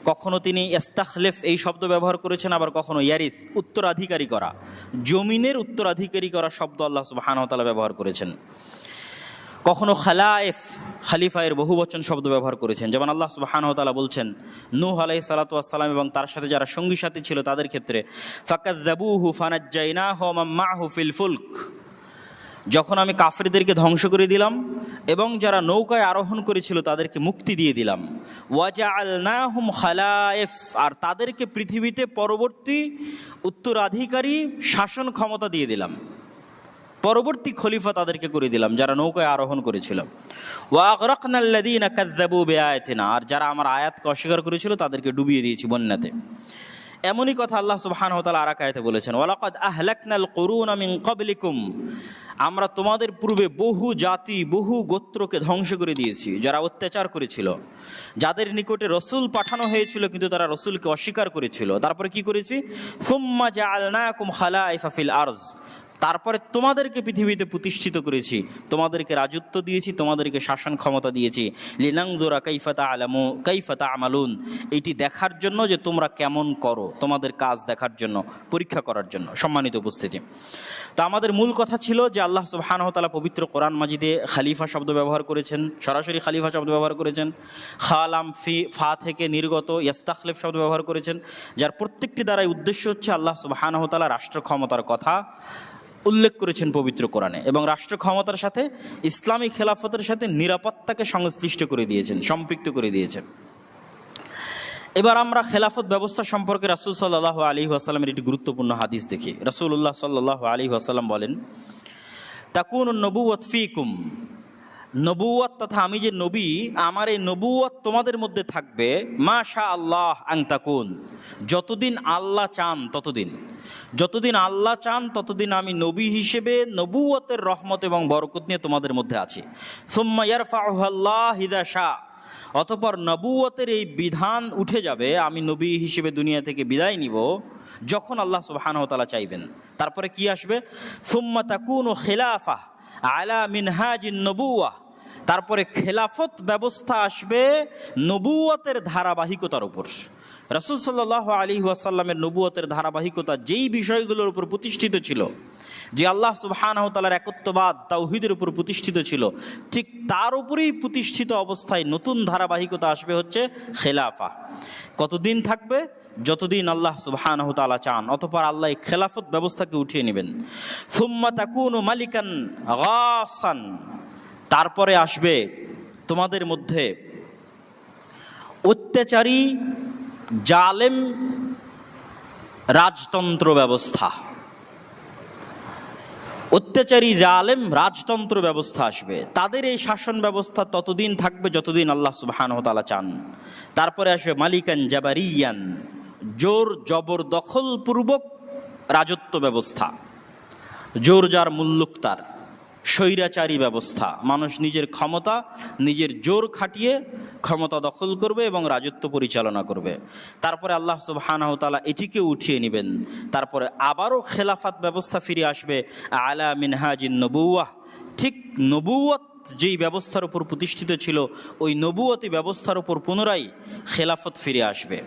কখনো তিনি ইস্তাখলিফ এই শব্দ ব্যবহার করেছেন, আবার কখনো ইয়ারিস উত্তরাধিকারী করা, জমিনের উত্তরাধিকারী করা শব্দ আল্লাহ সুবহানাহু ওয়া তাআলা ব্যবহার করেছেন। কখনো খালায়েফ, খালিফায়ের বহু বচন শব্দ ব্যবহার করেছেন। যেমন আল্লাহ সুবহানাহু ওয়া তাআলা বলছেন নূহ আলাইহিস সালাতু ওয়াস সালাম এবং তার সাথে যারা সঙ্গী সাথী ছিল তাদের ক্ষেত্রে, ফাকাযযাবুহু ফানাজ্জায়নাহু ওয়া মান মা'হু ফিল ফুলক, যখন আমি কাফেরদেরকে ধ্বংস করে দিলাম এবং যারা নৌকায় আরোহণ করেছিল তাদেরকে মুক্তি দিয়ে দিলাম। ওয়াজআলনাহুম খালায়েফ, আর তাদেরকে পৃথিবীতে পরবর্তী উত্তরাধিকারী শাসন ক্ষমতা দিয়ে দিলাম, পরবর্তী খলিফা তাদেরকে করে দিলাম যারা নৌকায় আরোহণ করেছিল। ওয়া আগরাকনাল্লাযীনা কাযযাবু বিআয়াতিনা, আর যারা আমার আয়াতকে অস্বীকার করেছিল তাদেরকে ডুবিয়ে দিয়েছি বন্যাতে। এমনই কথা আল্লাহ সুবহানাহু ওয়া তাআলা আরেক আয়াতে বলেছেন, ওয়ালাকাদ আহলাকনাল কুরুনা মিন ক্বাবলিকুম, আমরা তোমাদের পূর্বে বহু জাতি বহু গোত্রকে ধ্বংস করে দিয়েছি যারা অত্যাচার করেছিল, যাদের নিকটে রসুল পাঠানো হয়েছিল কিন্তু তারা রসুলকে অস্বীকার করেছিল। তারপরে কি করেছি, সুম্মা জাআলনাকুম খালাইফা ফিল আরজ, তারপরে তোমাদেরকে পৃথিবীতে প্রতিষ্ঠিত করেছি, তোমাদেরকে রাজত্ব দিয়েছি, তোমাদেরকে শাসন ক্ষমতা দিয়েছি। লিনানজুরা কাইফা তা'লামু কাইফা তা'মালুন, এটি দেখার জন্য যে তোমরা কেমন করো, তোমাদের কাজ দেখার জন্য, পরীক্ষা করার জন্য। সম্মানিত উপস্থিতি, তো আমাদের মূল কথা ছিল যে আল্লাহ সুবহানাহু ওয়া তাআলা পবিত্র কোরআন মাজিদে খালিফা শব্দ ব্যবহার করেছেন, সরাসরি খালিফা শব্দ ব্যবহার করেছেন, খালাম ফি ফা থেকে নির্গত ইস্তাখলিফ শব্দ ব্যবহার করেছেন, যার প্রত্যেকটি দ্বারাই উদ্দেশ্য হচ্ছে আল্লাহ সুবহানাহু ওয়া তাআলা রাষ্ট্র ক্ষমতার কথা উল্লেখ করেছেন পবিত্র কোরআনে, এবং রাষ্ট্র ক্ষমতার সাথে ইসলামী খেলাফতের সাথে নিরাপত্তাকে সংশ্লিষ্ট করে দিয়েছেন, সম্পৃক্ত করে দিয়েছেন। এবার আমরা খেলাফত ব্যবস্থা সম্পর্কে রাসূল সাল্লাল্লাহু আলাইহি ওয়াসাল্লামের একটি গুরুত্বপূর্ণ হাদিস দেখি। রাসূলুল্লাহ সাল্লাল্লাহু আলাইহি ওয়াসাল্লাম বলেন, তাকুনুন নবুওয়াত ফীকুম, নবুওয়াত তথা আমি যে নবী, আমার এই নবুওয়াত তোমাদের মধ্যে থাকবে মাশা আল্লাহ আন তাকুন, যতদিন আল্লাহ চান ততদিন, যতদিন আল্লাহ চান ততদিন আমি নবী হিসেবে নবুওয়াতের রহমত এবং বরকত নিয়ে তোমাদের মধ্যে আছি। সুম্মা ইয়ারফাউহু আল্লাহ ইযা শা, অতঃপর নবুওয়াতের এই বিধান উঠে যাবে, আমি নবী হিসেবে দুনিয়া থেকে বিদায় নিব যখন আল্লাহ সুবহানাহু ওয়া তাআলা চাইবেন। তারপরে কি আসবে, সুম্মা তাকুনু খিলাফা আলা মিনহাজিন নবুওয়াহ, তারপরে খেলাফত ব্যবস্থা আসবে নবুওয়াতের ধারাবাহিকতার উপর। রাসূল সাল্লাল্লাহু আলাইহি ওয়াসাল্লামের নবুওয়াতের ধারাবাহিকতা যেই বিষয়গুলোর উপর প্রতিষ্ঠিত ছিল, যে আল্লাহ সুবহানাহু ওয়া তাআলার একত্ববাদ তাওহীদের উপর প্রতিষ্ঠিত ছিল, ঠিক তার উপরেই প্রতিষ্ঠিত অবস্থায় নতুন ধারাবাহিকতা আসবে হচ্ছে খেলাফা। কতদিন থাকবে, যতদিন আল্লাহ সুবহানাহু ওয়া তাআলা চান, অতঃপর আল্লাহ এই খেলাফত ব্যবস্থাকে উঠিয়ে নেবেন। সুম্মা তাকুনু মালিকান গাসান, তারপরে আসবে তোমাদের মধ্যে অত্যাচারী জালেম রাজতন্ত্র ব্যবস্থা, অত্যাচারী জালেম রাজতন্ত্র ব্যবস্থা আসবে। তাদের এই শাসন ব্যবস্থা ততদিন থাকবে যতদিন আল্লাহ সুবহানাহু ওয়া তাআলা চান। তারপরে আসবে মালিকান জাবারিয়ান, জোর জবরদখল পূর্বক রাজত্ব ব্যবস্থা, জোর যার মুল্লুক তার, স্বৈরাচারী ব্যবস্থা, মানুষ নিজের ক্ষমতা নিজের জোর খাটিয়ে ক্ষমতা দখল করবে এবং রাজত্ব পরিচালনা করবে। তারপরে আল্লাহ সুবহানাহু ওয়া তাআলা এটিকে উঠিয়ে নেবেন। তারপরে আবারও খেলাফত ব্যবস্থা ফিরে আসবে আলা মিনহাজিন নবুওয়াহ, ঠিক নবুওয়াত যেই ব্যবস্থার উপর প্রতিষ্ঠিত ছিল ওই নবুওয়াতি ব্যবস্থার উপর পুনরায় খেলাফত ফিরে আসবে।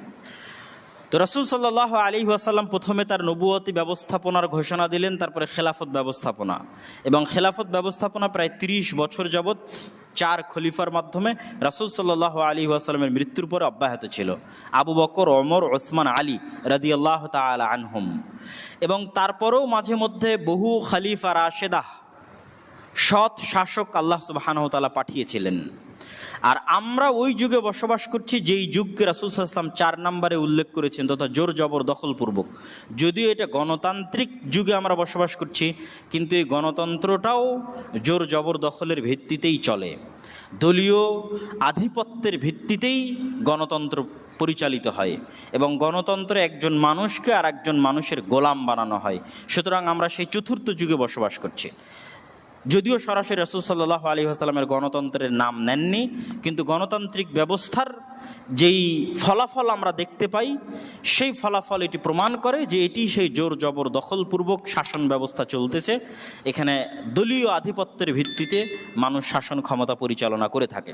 তো রাসূল সাল্লাল্লাহু আলাইহি ওয়াসাল্লাম প্রথমে তার নবুওয়াতি ব্যবস্থাপনার ঘোষণা দিলেন, তারপরে খেলাফত ব্যবস্থাপনা, এবং খেলাফত ব্যবস্থাপনা প্রায় ৩০ বছর যাবৎ 4 খলিফার মাধ্যমে রাসূল সাল্লাল্লাহু আলাইহি ওয়াসাল্লামের মৃত্যুর পরে অব্যাহত ছিল। আবু বকর, ওমর, ওসমান, আলী রাদিয়াল্লাহু তাআলা আনহুম। এবং তারপরেও মাঝে মধ্যে বহু খলিফা রাশেদাহ, সৎ শাসক আল্লাহ সুবহানাহু ওয়া তাআলা পাঠিয়েছিলেন। আর আমরা ওই যুগে বসবাস করছি যেই যুগকে রাসূল সাল্লাল্লাহু আলাইহি ওয়াসাল্লাম 4 নম্বরে উল্লেখ করেছেন, তথা জোর জবর দখলপূর্বক। যদিও এটা গণতান্ত্রিক যুগে আমরা বসবাস করছি, কিন্তু এই গণতন্ত্রটাও জোর জবর দখলের ভিত্তিতেই চলে, দলীয় আধিপত্যের ভিত্তিতেই গণতন্ত্র পরিচালিত হয়, এবং গণতন্ত্রে একজন মানুষকে আর একজন মানুষের গোলাম বানানো হয়। সুতরাং আমরা সেই চতুর্থ যুগে বসবাস করছি। যদিও সরাসরি রাসূল সাল্লাল্লাহু আলাইহি ওয়াসাল্লামের গণতন্ত্রের নাম নেননি, কিন্তু গণতান্ত্রিক ব্যবস্থার যেই ফলাফল আমরা দেখতে পাই, সেই ফলাফল এটি প্রমাণ করে যে এটি সেই জোর জবর দখলপূর্বক শাসন ব্যবস্থা চলতেছে। এখানে দলীয় আধিপত্যের ভিত্তিতে মানুষ শাসন ক্ষমতা পরিচালনা করে থাকে।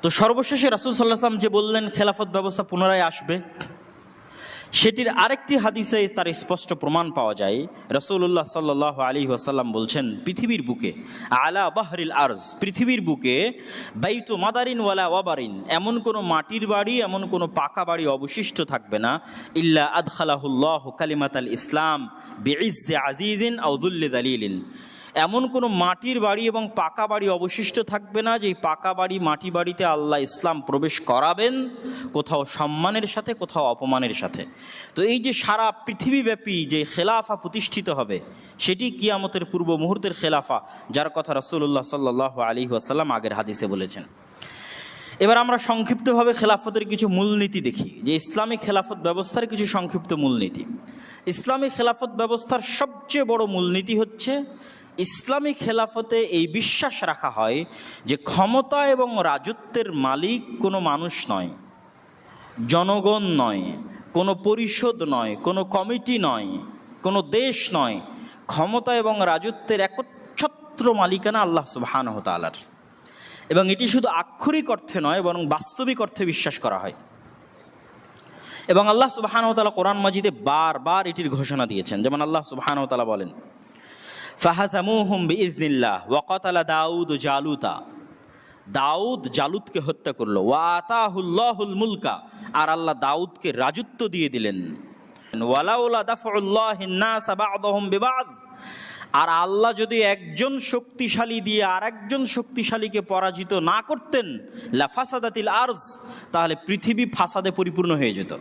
তো সর্বশেষে রাসূল সাল্লাল্লাহু আলাইহি ওয়াসাল্লাম যে বললেন খেলাফত ব্যবস্থা পুনরায় আসবে, সেটির আরেকটি হাদিসে তার স্পষ্ট প্রমাণ পাওয়া যায়। রাসূলুল্লাহ সাল্লাল্লাহু আলাইহি ওয়াসাল্লাম বলছেন, পৃথিবীর বুকে আলা বাহরিল আরজ, পৃথিবীর বুকে বাইতু মাদারিন ওয়ালা ওয়াবারিন, এমন কোনো মাটির বাড়ি, এমন কোনো পাকা বাড়ি অবশিষ্ট থাকবে না, ইল্লা আদখালাহুল্লাহু কালিমাতাল ইসলাম বিইজ্জি আজিজিন আও যুল্লি যালিলিন, এমন কোনো মাটির বাড়ি এবং পাকা বাড়ি অবশিষ্ট থাকবে না যে পাকা বাড়ি মাটি বাড়িতে আল্লাহ ইসলাম প্রবেশ করাবেন, কোথাও সম্মানের সাথে, কোথাও অপমানের সাথে। তো এই যে সারা পৃথিবীব্যাপী যে খেলাফা প্রতিষ্ঠিত হবে, সেটি কিয়ামতের পূর্ব মুহূর্তের খেলাফা, যার কথা রাসূলুল্লাহ সাল্লাল্লাহু আলাইহি ওয়াসাল্লাম আগের হাদিসে বলেছেন। এবার আমরা সংক্ষিপ্তভাবে খেলাফতের কিছু মূলনীতি দেখি, যে ইসলামী খেলাফত ব্যবস্থার কিছু সংক্ষিপ্ত মূলনীতি। ইসলামী খেলাফত ব্যবস্থার সবচেয়ে বড় মূলনীতি হচ্ছে, ইসলামী খেলাফতে এই বিশ্বাস রাখা হয় যে ক্ষমতা এবং রাজত্বের মালিক কোনো মানুষ নয়, জনগণ নয়, কোনো পরিষদ নয়, কোনো কমিটি নয়, কোনো দেশ নয়। ক্ষমতা এবং রাজত্বের একচ্ছত্র মালিকানা আল্লাহ সুবহানাহু ওয়া তাআলার। এবং এটি শুধু আক্ষরিক অর্থে নয়, বরং বাস্তবিক অর্থে বিশ্বাস করা হয়। এবং আল্লাহ সুবহানাহু ওয়া তাআলা কোরআন মাজিদে বারবার এটির ঘোষণা দিয়েছেন। যেমন আল্লাহ সুবহানাহু ওয়া তাআলা বলেন, ফাহাজামুহুম বিইজনিল্লাহ ওয়া কাতালা দাউদ জালুতা, দাউদ জালুতকে হত্যা করলো, ওয়া আতাহুল্লাহুল মুলকা, আর আল্লাহ দাউদকে রাজত্ব দিয়ে দিলেন। ওয়ালাউলা দাফউল্লাহিন নাস বা'দহুম বিবা'দ, আর আল্লাহ যদি একজন শক্তিশালী দিয়ে আরেকজন শক্তিশালীকে পরাজিত না করতেন, লাফাসাদাতিল আরজ, তাহলে পৃথিবী ফাসাদে পরিপূর্ণ হয়ে যেত।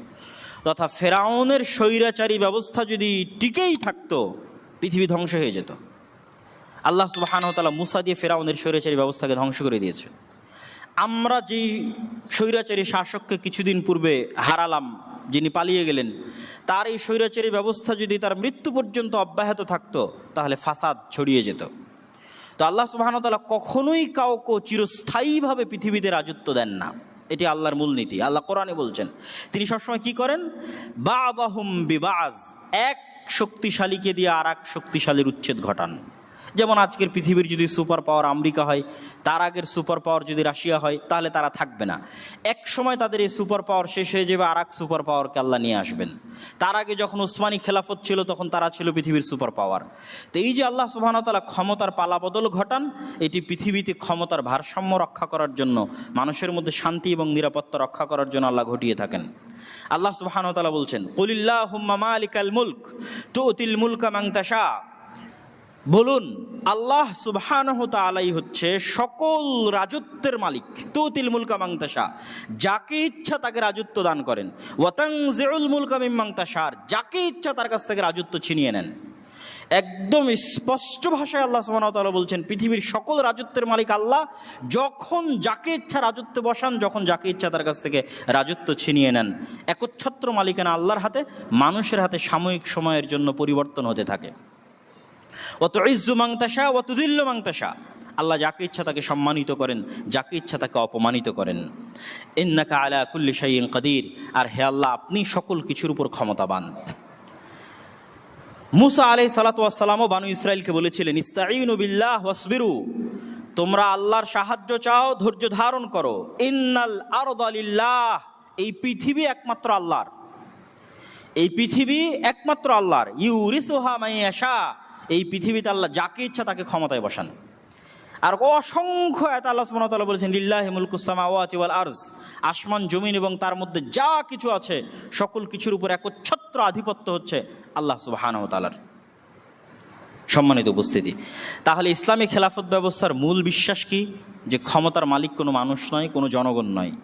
তথা ফেরাউনের স্বৈরাচারী ব্যবস্থা যদি টিকেই থাকতো, পৃথিবী ধ্বংস হয়ে যেত। আল্লাহ সুবহানাহু ওয়া তাআলা মুসা দিয়ে ফেরাউনের স্বৈরাচারী ব্যবস্থাকে ধ্বংস করে দিয়েছে। আমরা যেই স্বৈরাচারী শাসককে কিছুদিন পূর্বে হারালাম, যিনি পালিয়ে গেলেন, তার এই স্বৈরাচারী ব্যবস্থা যদি তার মৃত্যু পর্যন্ত অব্যাহত থাকতো, তাহলে ফাসাদ ছড়িয়ে যেত। তো আল্লাহ সুবহানাহু ওয়া তাআলা কখনোই কাউকে চিরস্থায়ীভাবে পৃথিবীতে রাজত্ব দেন না। এটি আল্লাহর মূলনীতি। আল্লাহ কোরআনে বলছেন, তিনি সবসময় কি করেন, বা'দাহুম বিবা'জ, এক শক্তিশালীকে দিয়ে আর এক শক্তিশালীর উচ্ছেদ ঘটান। যেমন আজকের পৃথিবীর যদি সুপার পাওয়ার আমেরিকা হয়, তার আগের সুপার পাওয়ার যদি রাশিয়া হয়, তাহলে তারা থাকবে না। এক সময় তাদের এই সুপার পাওয়ার শেষ হয়ে যাবে, আর এক সুপার পাওয়ারকে আল্লাহ নিয়ে আসবেন। তার আগে যখন উসমানী খেলাফত ছিল, তখন তারা ছিল পৃথিবীর সুপার পাওয়ার। তো এই যে আল্লাহ সুবহানাহু ওয়া তাআলা ক্ষমতার পালাবদল ঘটান, এটি পৃথিবীতে ক্ষমতার ভারসাম্য রক্ষা করার জন্য, মানুষের মধ্যে শান্তি এবং নিরাপত্তা রক্ষা করার জন্য আল্লাহ ঘটিয়ে থাকেন। আল্লাহ সুবহানাহু ওয়া তাআলা বলছেন, কুলিল্লাহুম্মা মালিকাল মুলক তুতিল মুলকা মান তাশা, বলুন আল্লাহ সুবহানাহু ওয়া তাআলাই হচ্ছে সকল রাজত্বের মালিক। তুতিল মুলকা মান তাশা, যাকে ইচ্ছা তাকে রাজত্ব দান করেন। ওয়া তানজিউল মুলকা মিম্মান তাশা, যাকে ইচ্ছা তার কাছ থেকে রাজত্ব ছিনিয়ে নেন। একদম স্পষ্ট ভাষায় আল্লাহ সুবহানাহু ওয়া তাআলা বলছেন, পৃথিবীর সকল রাজত্বের মালিক আল্লাহ। যখন যাকে ইচ্ছা রাজত্বে বসান, যখন যাকে ইচ্ছা তার কাছ থেকে রাজত্ব ছিনিয়ে নেন। একচ্ছত্র মালিকানা আল্লাহর হাতে, মানুষের হাতে সাময়িক সময়ের জন্য পরিবর্তন হতে থাকে। ওয়া তুইজ্জু মান তাশা ওয়া তুযিল্লু মান তাশা, আল্লাহ যাকে ইচ্ছা তাকে সম্মানিত করেন, যাকে ইচ্ছা তাকে অপমানিত করেন। ইন্নাকা আলা কুল্লি শাইইন কাদির, আর হে আল্লাহ আপনি সকল কিছুর উপর ক্ষমতাবান। মুসা আলাইহিস সালাতু ওয়াস সালামও বানু ইসরাইলকে বলেছিলেন, ইস্তাঈনু বিল্লাহ ওয়াসবিরু, তোমরা আল্লাহর সাহায্য চাও, ধৈর্য ধারণ করো। ইন্নাল আরদা লিল্লাহ, এই পৃথিবী একমাত্র আল্লাহর, এই পৃথিবী একমাত্র আল্লাহর। ইউরিসুহা মান ইয়াশা, এই পৃথিবীতে আল্লাহ যাকে ইচ্ছা তাকে ক্ষমতায় বসান। আর অসংখ্য আয়াত আল্লাহ সুবহানাহু ওয়া তাআলা বলেছেন, লিল্লাহি মুলকুস সামাওয়াতি ওয়াল আরজ, আসমান জমিন এবং তার মধ্যে যা কিছু আছে সকল কিছুর উপর একচ্ছত্র আধিপত্য হচ্ছে আল্লাহ সুবহানাহু ওয়া তাআলার। সম্মানিত উপস্থিতি, তাহলে ইসলামী খেলাফত ব্যবস্থার মূল বিশ্বাস কি? যে ক্ষমতার মালিক কোনো মানুষ নয়, কোনো জনগণ নয়।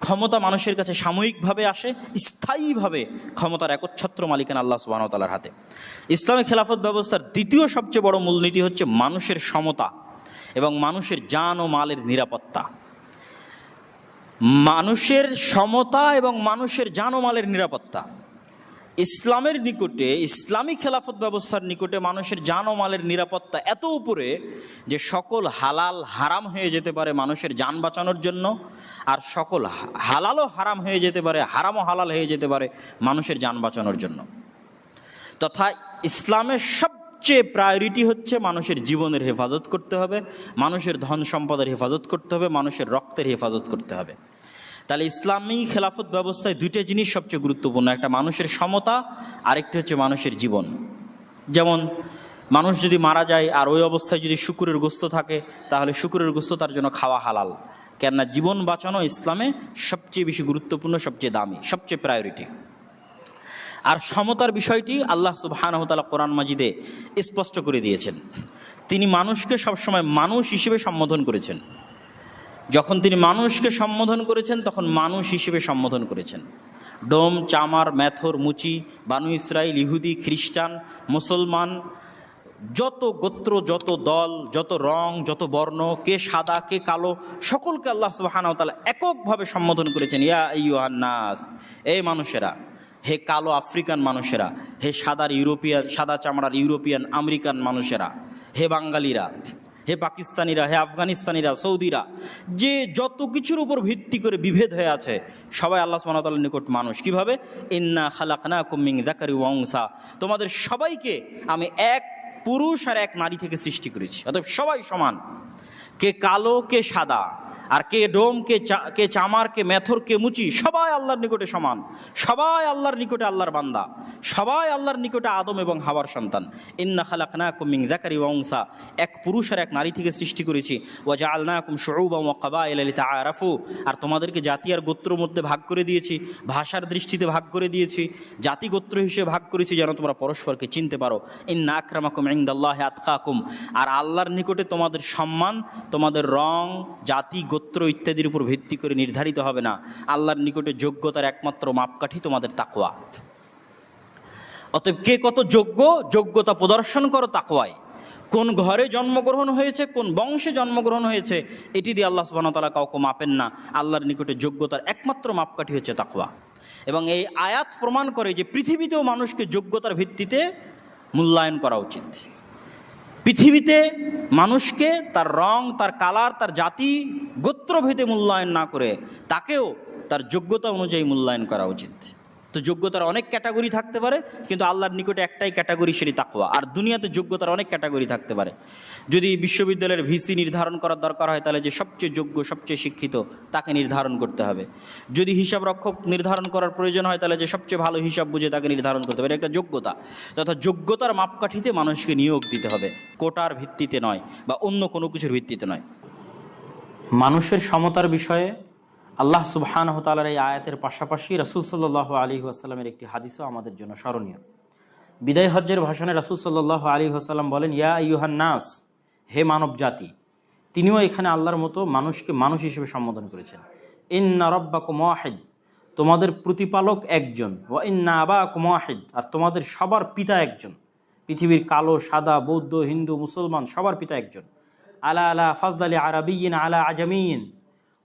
ক্ষমতা মানুষের কাছে সাময়িকভাবে আসে, স্থায়ীভাবে ক্ষমতার একচ্ছত্র মালিকানা আল্লাহ সুবহানাহু ওয়া তাআলার হাতে। ইসলামী খেলাফত ব্যবস্থার দ্বিতীয় সবচেয়ে বড় মূলনীতি হচ্ছে মানুষের সমতা এবং মানুষের জান ও মালের নিরাপত্তা। মানুষের সমতা এবং মানুষের জান ও মালের নিরাপত্তা। ইসলামের নিকটে, ইসলামী খেলাফত ব্যবস্থার নিকটে মানুষের জান ও মালের নিরাপত্তা এত উপরে যে সকল হালাল হারাম হয়ে যেতে পারে মানুষের জান বাঁচানোর জন্য, আর সকল হালালও হারাম হয়ে যেতে পারে, হারামও হালাল হয়ে যেতে পারে মানুষের জান বাঁচানোর জন্য। তথা ইসলামের সবচেয়ে প্রায়োরিটি হচ্ছে মানুষের জীবনের হেফাজত করতে হবে, মানুষের ধন সম্পদের হেফাজত করতে হবে, মানুষের রক্তের হেফাজত করতে হবে। তাহলে ইসলামী খেলাফত ব্যবস্থায় দুইটা জিনিস সবচেয়ে গুরুত্বপূর্ণ, একটা মানুষের সমতা, আরেকটি হচ্ছে মানুষের জীবন। যেমন মানুষ যদি মারা যায় আর ওই অবস্থায় যদি শুকুরের গোস্ত থাকে, তাহলে শুকুরের গোস্ত তার জন্য খাওয়া হালাল, কেননা জীবন বাঁচানো ইসলামে সবচেয়ে বেশি গুরুত্বপূর্ণ, সবচেয়ে দামি, সবচেয়ে প্রায়োরিটি। আর সমতার বিষয়টি আল্লাহ সুবহানাহু ওয়া তাআলা কোরআন মাজিদে স্পষ্ট করে দিয়েছেন। তিনি মানুষকে সবসময় মানুষ হিসেবে সম্বোধন করেছেন। যখন তিনি মানুষকে সম্বোধন করেছেন তখন মানুষ হিসেবে সম্বোধন করেছেন। ডোম, চামার, মেথর, মুচি, বানু ইসরাইল, ইহুদি, খ্রিস্টান, মুসলমান, যত গোত্র, যত দল, যত রং, যত বর্ণ, কে সাদা কে কালো, সকলকে আল্লাহ সুবহানাহু ওয়া তাআলা এককভাবে সম্বোধন করেছেন। ইয়া আইয়ুহান নাস, এই মানুষেরা, হে কালো আফ্রিকান মানুষেরা, হে সাদা চামড়ার ইউরোপিয়ান আমেরিকান মানুষেরা, হে বাঙালিরা, হে পাকিস্তানিরা, হে আফগানিস্তানিরা, সৌদিরা, যে যত কিছুর উপর ভিত্তি করে বিভেদ হয়ে আছে, সবাই আল্লাহ সুবহানাহু ওয়া তাআলার নিকট মানুষ। কিভাবে? ইন্না খালাকনাকুম মিন যাকারি ওয়া উনসা, তোমাদের সবাইকে আমি এক পুরুষ আর এক নারী থেকে সৃষ্টি করেছি, অতএব সবাই সমান। কে কালো কে সাদা, আর কে ডোম কে চামার, কে মেথর, কে মুচি, সবাই আল্লাহর নিকটে সমান, সবাই আল্লাহর নিকটে আল্লাহর বান্দা, সবাই আল্লাহর নিকটে আদম এবং হাওয়ার সন্তান। ইন্না খালাকনাকুম মিন যাকারি ওয়া উনসা, এক পুরুষ আর এক নারী থেকে সৃষ্টি করেছি। ওয়া জাআলনাকুম শুউবান ওয়া ক্বাবাইলা লিতাআরাফু, আর তোমাদেরকে জাতি আর গোত্রের মধ্যে ভাগ করে দিয়েছি, ভাষার দৃষ্টিতে ভাগ করে দিয়েছি, জাতি গোত্র হিসেবে ভাগ করেছি যেন তোমরা পরস্পরকে চিনতে পারো। ইন্না আকরামাকুম ইনদাল্লাহি আতকাকুম, আর আল্লাহর নিকটে তোমাদের সম্মান তোমাদের রং, জাতি, গোত্র ইত্যাদির উপর ভিত্তি করে নির্ধারিত হবে না। আল্লাহর নিকটে যোগ্যতার একমাত্র মাপকাঠি তোমাদের তাকওয়া। অতএব কে কত যোগ্য, যোগ্যতা প্রদর্শন করো তাকওয়ায়। কোন ঘরে জন্মগ্রহণ হয়েছে, কোন বংশে জন্মগ্রহণ হয়েছে, এটি দিয়ে আল্লাহ সুবহানাহু ওয়া তাআলা কাউকে মাপেন না। আল্লাহর নিকটে যোগ্যতার একমাত্র মাপকাঠি হচ্ছে তাকওয়া। এবং এই আয়াত প্রমাণ করে যে পৃথিবীতেও মানুষকে যোগ্যতার ভিত্তিতে মূল্যায়ন করা উচিত। পৃথিবীতে মানুষকে তার রং, তার কালার, তার জাতি, গোত্রভেদে মূল্যায়ন না করে তাকেও তার যোগ্যতা অনুযায়ী মূল্যায়ন করা উচিত। তো যোগ্যতার অনেক ক্যাটাগরি থাকতে পারে, কিন্তু আল্লাহর নিকটে একটাই ক্যাটাগরি, সেটি তাকওয়া। আর দুনিয়াতে যোগ্যতার অনেক ক্যাটাগরি থাকতে পারে। যদি বিশ্ববিদ্যালয়ের ভিসি নির্ধারণ করার দরকার হয়, তাহলে যে সবচেয়ে যোগ্য, সবচেয়ে শিক্ষিত তাকে নির্ধারণ করতে হবে। যদি হিসাব রক্ষক নির্ধারণ করার প্রয়োজন হয়, তাহলে যে সবচেয়ে ভালো হিসাব বুঝে তাকে নির্ধারণ করতে হবে। এটা একটা যোগ্যতা। তথা যোগ্যতার মাপকাঠিতে মানুষকে নিয়োগ দিতে হবে, কোটার ভিত্তিতে নয় বা অন্য কোনো কিছুর ভিত্তিতে নয়। মানুষের সমতার বিষয়ে আল্লাহ সুবহানাহু ওয়া তাআলার এই আয়াতের পাশাপাশি রাসূল সাল্লাল্লাহু আলাইহি ওয়াসাল্লামের একটি হাদিসও আমাদের জন্য স্মরণীয়। বিদায় হজ্জের ভাষণে রাসূল সাল্লাল্লাহু আলাইহি ওয়াসাল্লাম বলেন, ইয়া আইয়ুহান নাস, হে মানব জাতি। তিনিও এখানে আল্লাহর মতো মানুষকে মানুষ হিসেবে সম্বোধন করেছেন। ইন্না রাব্বাকুম ওয়াহিদ, তোমাদের প্রতিপালক একজন। ওয়া ইন্না আবাকুম ওয়াহিদ, আর তোমাদের সবার পিতা একজন। পৃথিবীর কালো, সাদা, বৌদ্ধ, হিন্দু, মুসলমান সবার পিতা একজন। আলা আলা ফাজদালি আরাবিয়িন আলা আজামিয়িন,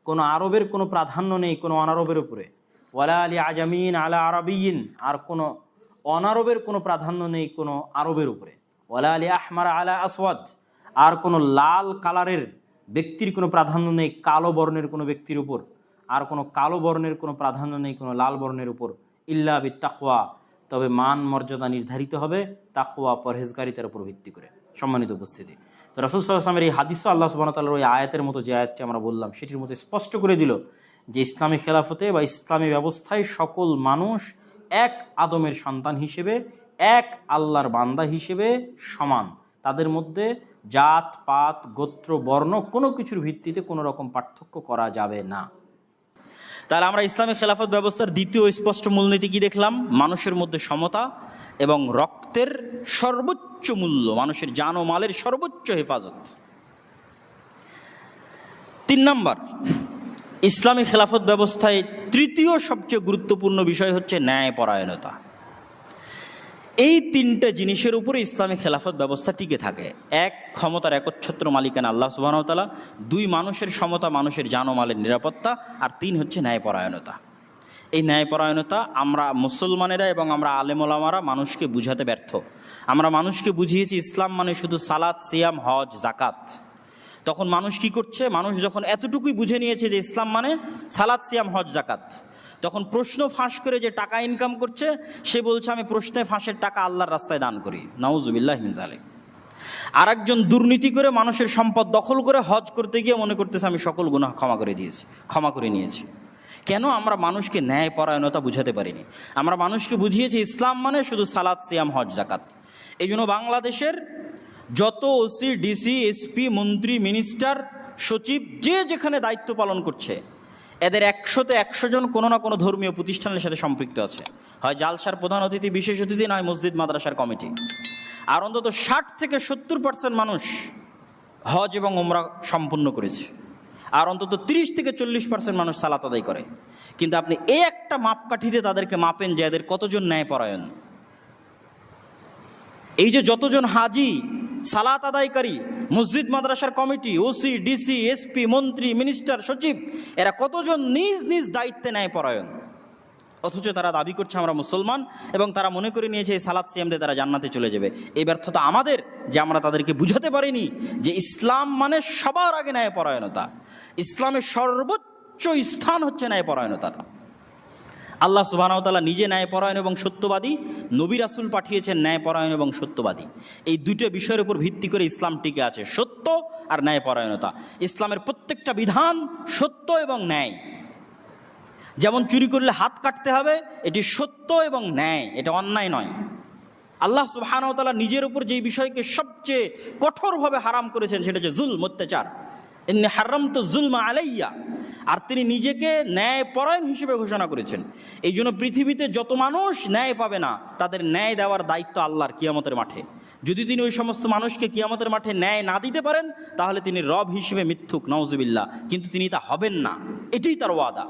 কোনো আরবের কোনো প্রাধান্য নেই কোনো অনারবের উপরে। ওয়ালা আলি আজামিন আলা আরাবিয়িন, আর কোনো অনারবের কোনো প্রাধান্য নেই কোনো আরবের উপরে। ওয়ালা আলি আহমার আলা আসওয়াদ, আর কোনো লাল কালারের ব্যক্তির কোনো প্রাধান্য নেই কালো বর্ণের কোনো ব্যক্তির উপর, আর কোনো কালো বর্ণের কোনো প্রাধান্য নেই কোনো লাল বর্ণের উপর। ইল্লা বিত তাকওয়া, তবে মান মর্যাদা নির্ধারিত হবে তাকওয়া, পরহেজগারিতার উপর ভিত্তি করে। সম্মানিত উপস্থিতি, তো রাসূল সাল্লাল্লাহু আলাইহি ওয়াসাল্লামের এই হাদিসও আল্লাহ সুবহানাহু ওয়া তাআলার ওই আয়াতের মতো, যে আয়াতটি আমরা বললাম সেটির মতো স্পষ্ট করে দিল যে ইসলামী খেলাফতে বা ইসলামী ব্যবস্থায় সকল মানুষ এক আদমের সন্তান হিসেবে, এক আল্লাহর বান্দা হিসেবে সমান। তাদের মধ্যে জাত পাত, গোত্র, বর্ণ কোনো কিছুর ভিত্তিতে কোনো রকম পার্থক্য করা যাবে না। তাহলে আমরা ইসলামী খেলাফত ব্যবস্থার দ্বিতীয় স্পষ্ট মূলনীতি কি দেখলাম? মানুষের মধ্যে সমতা এবং রক্তের সর্বোচ্চ মূল্য, মানুষের জান ও মালের সর্বোচ্চ হেফাজত। 3 নম্বর, ইসলামী খেলাফত ব্যবস্থায় তৃতীয় সবচেয়ে গুরুত্বপূর্ণ বিষয় হচ্ছে ন্যায়পরায়ণতা। এই 3টে জিনিসের উপরে ইসলামী খেলাফত ব্যবস্থা টিকে থাকে। 1, ক্ষমতার একচ্ছত্র মালিকানা আল্লাহ সুবহানাহু ওয়া তাআলা। 2, মানুষের সমতা, মানুষের জান ও মালের নিরাপত্তা। আর 3 হচ্ছে ন্যায়পরায়ণতা। এই ন্যায়পরায়ণতা আমরা মুসলমানেরা এবং আমরা আলেম ওলামারা মানুষকে বুঝাতে ব্যর্থ। আমরা মানুষকে বুঝিয়েছি ইসলাম মানে শুধু সালাত, সিয়াম, হজ, জাকাত। তখন মানুষ কি করছে? মানুষ যখন এতটুকুই বুঝে নিয়েছে যে ইসলাম মানে সালাত, সিয়াম, হজ, জাকাত, তখন প্রশ্ন ফাঁস করে যে টাকা ইনকাম করছে, সে বলছে আমি প্রশ্নে ফাঁসের টাকা আল্লাহর রাস্তায় দান করি। নাউজুবিল্লাহি মিন যালিক। আর একজন দুর্নীতি করে মানুষের সম্পদ দখল করে হজ করতে গিয়ে মনে করতেছে আমি সকল গুনাহ ক্ষমা করে নিয়েছি। কেন আমরা মানুষকে ন্যায়পরায়ণতা বুঝাতে পারিনি? আমরা মানুষকে বুঝিয়েছি ইসলাম মানে শুধু সালাত, সিয়াম, হজ, জাকাত। এই জন্য বাংলাদেশের যত ওসি, ডিসি, এসপি, মন্ত্রী, মিনিস্টার, সচিব, যে যেখানে দায়িত্ব পালন করছে, এদের 100তে 100 জন কোনো না কোনো ধর্মীয় প্রতিষ্ঠানের সাথে সম্পৃক্ত আছে। হয় জালসার প্রধান অতিথি, বিশেষ অতিথি, নয় মসজিদ মাদ্রাসার কমিটি। আর অন্তত 60 থেকে 70% মানুষ হজ এবং উমরা সম্পূর্ণ করেছে। আর অন্তত 30 থেকে 40% মানুষ সালাত আদায় করে। কিন্তু আপনি এই একটা মাপকাঠিতে তাদেরকে মাপেন যে এদের কতজন ন্যায়পরায়ণ। এই যে যতজন হাজি, সালাত আদায়কারী, মসজিদ মাদ্রাসার কমিটি, ওসি, ডিসি, এসপি, মন্ত্রী, মিনিস্টার, সচিব, এরা কতজন নিজ নিজ দায়িত্বে ন্যায়পরায়ণ। অথচ তারা দাবি করছে আমরা মুসলমান, এবং তারা মনে করে নিয়েছে এই সালাত সিয়াম দিয়ে তারা জান্নাতে চলে যাবে। এই ব্যর্থতা আমাদের যে আমরা তাদেরকে বুঝাতে পারিনি যে ইসলাম মানে সবার আগে ন্যায়পরায়ণতা। ইসলামের সর্বোচ্চ স্থান হচ্ছে ন্যায়পরায়ণতার। আল্লাহ সুবহানাহু ওয়া তাআলা নিজে ন্যায়পরায়ণ এবং সত্যবাদী, নবী রাসূল পাঠিয়েছেন ন্যায়পরায়ণ এবং সত্যবাদী। এই দুটো বিষয়ের উপর ভিত্তি করে ইসলাম টিকে আছে, সত্য আর ন্যায়পরায়ণতা। ইসলামের প্রত্যেকটা বিধান সত্য এবং ন্যায়। যেমন চুরি করলে হাত কাটতে হবে, এটি সত্য এবং ন্যায়, এটা অন্যায় নয়। আল্লাহ সুবহানাহু ওয়া তাআলা নিজের উপর যেই বিষয়কে সবচেয়ে কঠোরভাবে হারাম করেছেন সেটা হচ্ছে জুলম, অত্যাচার। ইন্নী হারামতু যুলমা আলাইয়া। আর তিনি নিজেকে ন্যায়পরায়ণ হিসেবে ঘোষণা করেছেন। এই জন্য পৃথিবীতে যত মানুষ ন্যায় পাবে না, তাদের ন্যায় দেওয়ার দায়িত্ব আল্লাহর কিয়ামতের মাঠে। যদি তিনি ওই সমস্ত মানুষকে কিয়ামতের মাঠে ন্যায় না দিতে পারেন, তাহলে তিনি রব হিসেবে মিথ্যুক, নাউজুবিল্লাহ। কিন্তু তিনি তা হবেন না, এটাই তার ওয়াদা।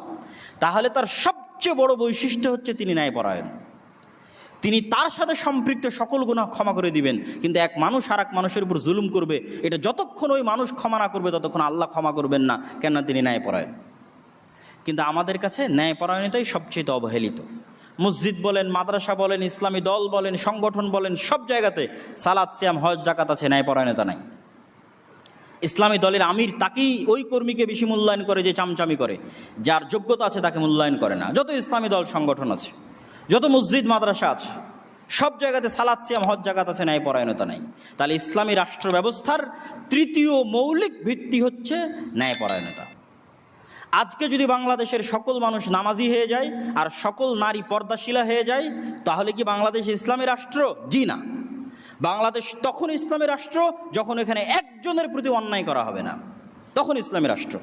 তাহলে তার সবচেয়ে বড় বৈশিষ্ট্য হচ্ছে তিনি ন্যায়পরায়ণ। তিনি তার সাথে সম্পৃক্ত সকল গুনাহ ক্ষমা করে দিবেন। কিন্তু এক মানুষ আর এক মানুষের উপর জুলুম করবে, এটা যতক্ষণ ওই মানুষ ক্ষমা না করবে ততক্ষণ আল্লাহ ক্ষমা করবেন না, কেননা তিনি ন্যায়পরায়ণ। কিন্তু আমাদের কাছে ন্যায়পরায়ণতাই সবচেয়ে অবহেলিত। মসজিদ বলেন, মাদ্রাসা বলেন, ইসলামী দল বলেন, সংগঠন বলেন, সব জায়গাতে সালাত, সিয়াম, হজ, জাকাত আছে, ন্যায়পরায়ণতা নাই। ইসলামী দলের আমির তাকেই, ওই কর্মীকে বেশি মূল্যায়ন করে যে চামচামি করে, যার যোগ্যতা আছে তাকে মূল্যায়ন করে না। যত ইসলামী দল সংগঠন আছে, যত মসজিদ মাদ্রাসা আছে, সব জায়গাতে সালাত, সিয়াম, হজ, জাকাত আছে, ন্যায়পরায়ণতা নাই। তাহলে ইসলামী রাষ্ট্র ব্যবস্থার তৃতীয় মৌলিক ভিত্তি হচ্ছে ন্যায়পরায়ণতা। আজকে যদি বাংলাদেশের সকল মানুষ নামাজি হয়ে যায় আর সকল নারী পর্দাশীলা হয়ে যায়, তাহলে কি বাংলাদেশ ইসলামী রাষ্ট্র? জি না। বাংলাদেশ তখন ইসলামী রাষ্ট্র যখন এখানে একজনের প্রতি অন্যায় করা হবে না, তখন ইসলামী রাষ্ট্র।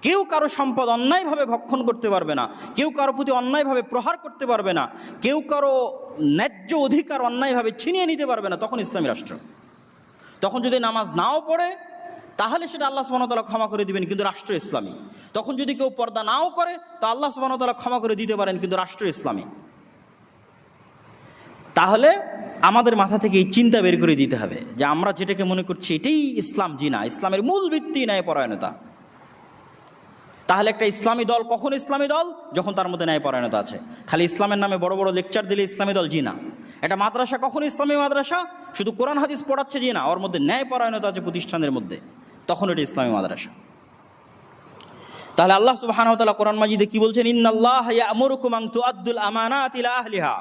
কেউ কারো সম্পদ অন্যায়ভাবে ভক্ষণ করতে পারবে না, কেউ কারো প্রতি অন্যায়ভাবে প্রহার করতে পারবে না, কেউ কারো ন্যায্য অধিকার অন্যায়ভাবে ছিনিয়ে নিতে পারবে না, তখন ইসলামী রাষ্ট্র। তখন যদি নামাজ নাও পড়ে তাহলে সেটা আল্লাহ সুবহানাহু ওয়া তাআলা ক্ষমা করে দিবেন, কিন্তু রাষ্ট্র ইসলামী। তখন যদি কেউ পর্দা নাও করে তা আল্লাহ সুবহানাহু ওয়া তাআলা ক্ষমা করে দিতে পারেন, কিন্তু রাষ্ট্র ইসলামী। তাহলে আমাদের মাথা থেকে এই চিন্তা বের করে দিতে হবে যে আমরা যেটাকে মনে করছি এটাই ইসলাম, জি না। ইসলামের মূল ভিত্তি ন্যায়পরায়ণতা। তাহলে একটা ইসলামী দল কখন ইসলামী দল? যখন তার মধ্যে ন্যায়পরায়ণতা আছে। খালি ইসলামের নামে বড় বড় লেকচার দিলে ইসলামী দল, জি না। একটা মাদ্রাসা কখন ইসলামী মাদ্রাসা? শুধু কোরআন হাদিস পড়াচ্ছে, জি না। ওর মধ্যে ন্যায়পরায়ণতা আছে প্রতিষ্ঠানের মধ্যে, তখন এটা ইসলামী মাদ্রাসা। তাহলে আল্লাহ সুবহানাহু ওয়া তাআলা কোরআন মাজিদে কি বলছেন? ইন্নাল্লাহা ইয়া'মুরুকুম আন তুআদ্দুল আমানাতি ইলা আহলিহা।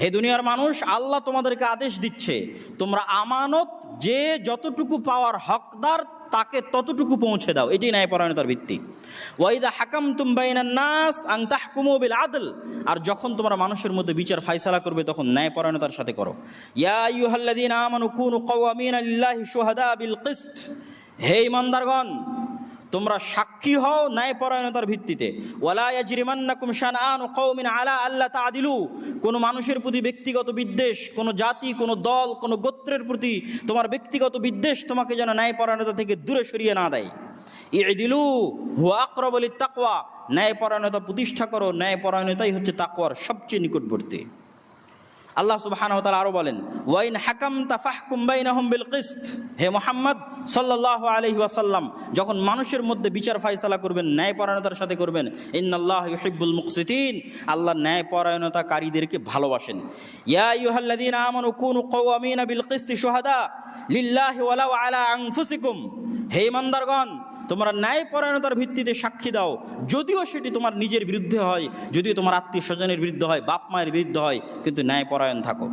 হে দুনিয়ার মানুষ, আল্লাহ তোমাদেরকে আদেশ দিচ্ছে তোমরা আমানত যে যতটুকু পাওয়ার হকদার তাকে ততটুকু পৌঁছে দাও। এটাই ন্যায়পরায়ণতার ভিত্তি। ওয়াইদা হাকামতুম বাইনান নাস আন তাহকুমু বিল আদল। আর যখন তোমরা মানুষের মধ্যে বিচার ফায়সালা করবে তখন ন্যায়পরায়ণতার সাথে করো। ইয়া আইয়ুহাল্লাযীনা আমানু কুনু কাওয়ামিনা লিল্লাহি শুহাদা বিল কিসত। হে ঈমানদারগণ, তোমরা সাক্ষী হও ন্যায়পরায়ণতার ভিত্তিতে। ওয়ালা ইয়াজরিমান্নাকুম শানআনু কওমিন আলা আল্লা তা'দিলু। কোনো মানুষের প্রতি ব্যক্তিগত বিদ্বেষ, কোনো জাতি, কোনো দল, কোনো গোত্রের প্রতি তোমার ব্যক্তিগত বিদ্বেষ তোমাকে যেন ন্যায়পরায়ণতা থেকে দূরে সরিয়ে না দেয়। ই'দিলু হুয়া আকরাবু লিত-তাকওয়া। ন্যায়পরায়ণতা প্রতিষ্ঠা করো, ন্যায়পরায়ণতাই হচ্ছে তাকওয়ার সবচেয়ে নিকটবর্তী। আল্লাহ সুবহানাহু ওয়া তাআলা আরো বলেন, ওয়া ইন হাকামতা ফাহকুম বাইনাহুম বিল কিসত। হে মুহাম্মদ সাল্লাল্লাহু আলাইহি ওয়াসাল্লাম, যখন মানুষের মধ্যে বিচার ফায়সালা করবেন ন্যায়পরায়ণতার সাথে করবেন। ইন্নাল্লাহা ইউহিব্বুল মুকসিতিন। আল্লাহ ন্যায়পরায়ণতাকারীদেরকে ভালোবাসেন। ইয়া আইয়ুহাল্লাযীনা আমানু কুনু কাওয়ামিনা বিল কিসতি শুহাদা লিল্লাহি ওয়ালাউ আলা আনফুসিকুম। হে ঈমানদারগণ, তোমরা ন্যায়পরায়ণতার ভিত্তিতে সাক্ষী দাও, যদিও সেটি তোমার নিজের বিরুদ্ধে হয়, যদিও তোমার আত্মীয় স্বজনের বিরুদ্ধে হয়, বাপ মায়ের বিরুদ্ধে হয়, কিন্তু ন্যায়পরায়ণ থাকো।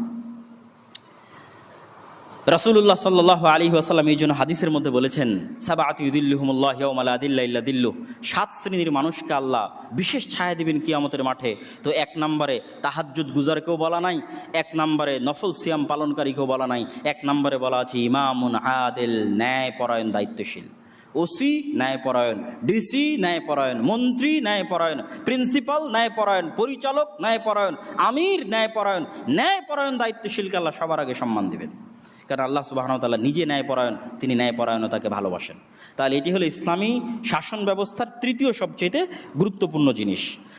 রাসূলুল্লাহ সাল্লাল্লাহু আলাইহি ওয়াসাল্লাম এই জন্য হাদিসের মধ্যে বলেছেন, সাবআতু ইউদিল্লুহুমুল্লাহ ইয়াওমা লা দিল্লা ইল্লা দিল্লুহ, 7 শ্রেণীর মানুষকে আল্লাহ বিশেষ ছায়া দিবেন কিয়ামতের মাঠে। তো 1 নম্বরে তাহাজ্জুদ গুজারকেও বলা নাই, 1 নম্বরে নফল সিয়াম পালনকারীকেও বলা নাই, 1 নম্বরে বলা আছে ইমামুন আদিল, ন্যায়পরায়ণ দায়িত্বশীল। ওসি ন্যায়পরায়ণ, ডিসি ন্যায়পরায়ণ, মন্ত্রী ন্যায়পরায়ণ, প্রিন্সিপাল ন্যায়পরায়ণ, পরিচালক ন্যায়পরায়ণ, আমির ন্যায়পরায়ণ। ন্যায়পরায়ণ দায়িত্বশীলকে আল্লাহ সবার আগে সম্মান দিবেন, কারণ আল্লাহ সুবহানাহু ওয়া তাআলা নিজে ন্যায়পরায়ণ, তিনি ন্যায়পরায়ণতাকে ভালোবাসেন। তাহলে এটি হলো ইসলামী শাসন ব্যবস্থার তৃতীয় সবচেয়ে গুরুত্বপূর্ণ জিনিস।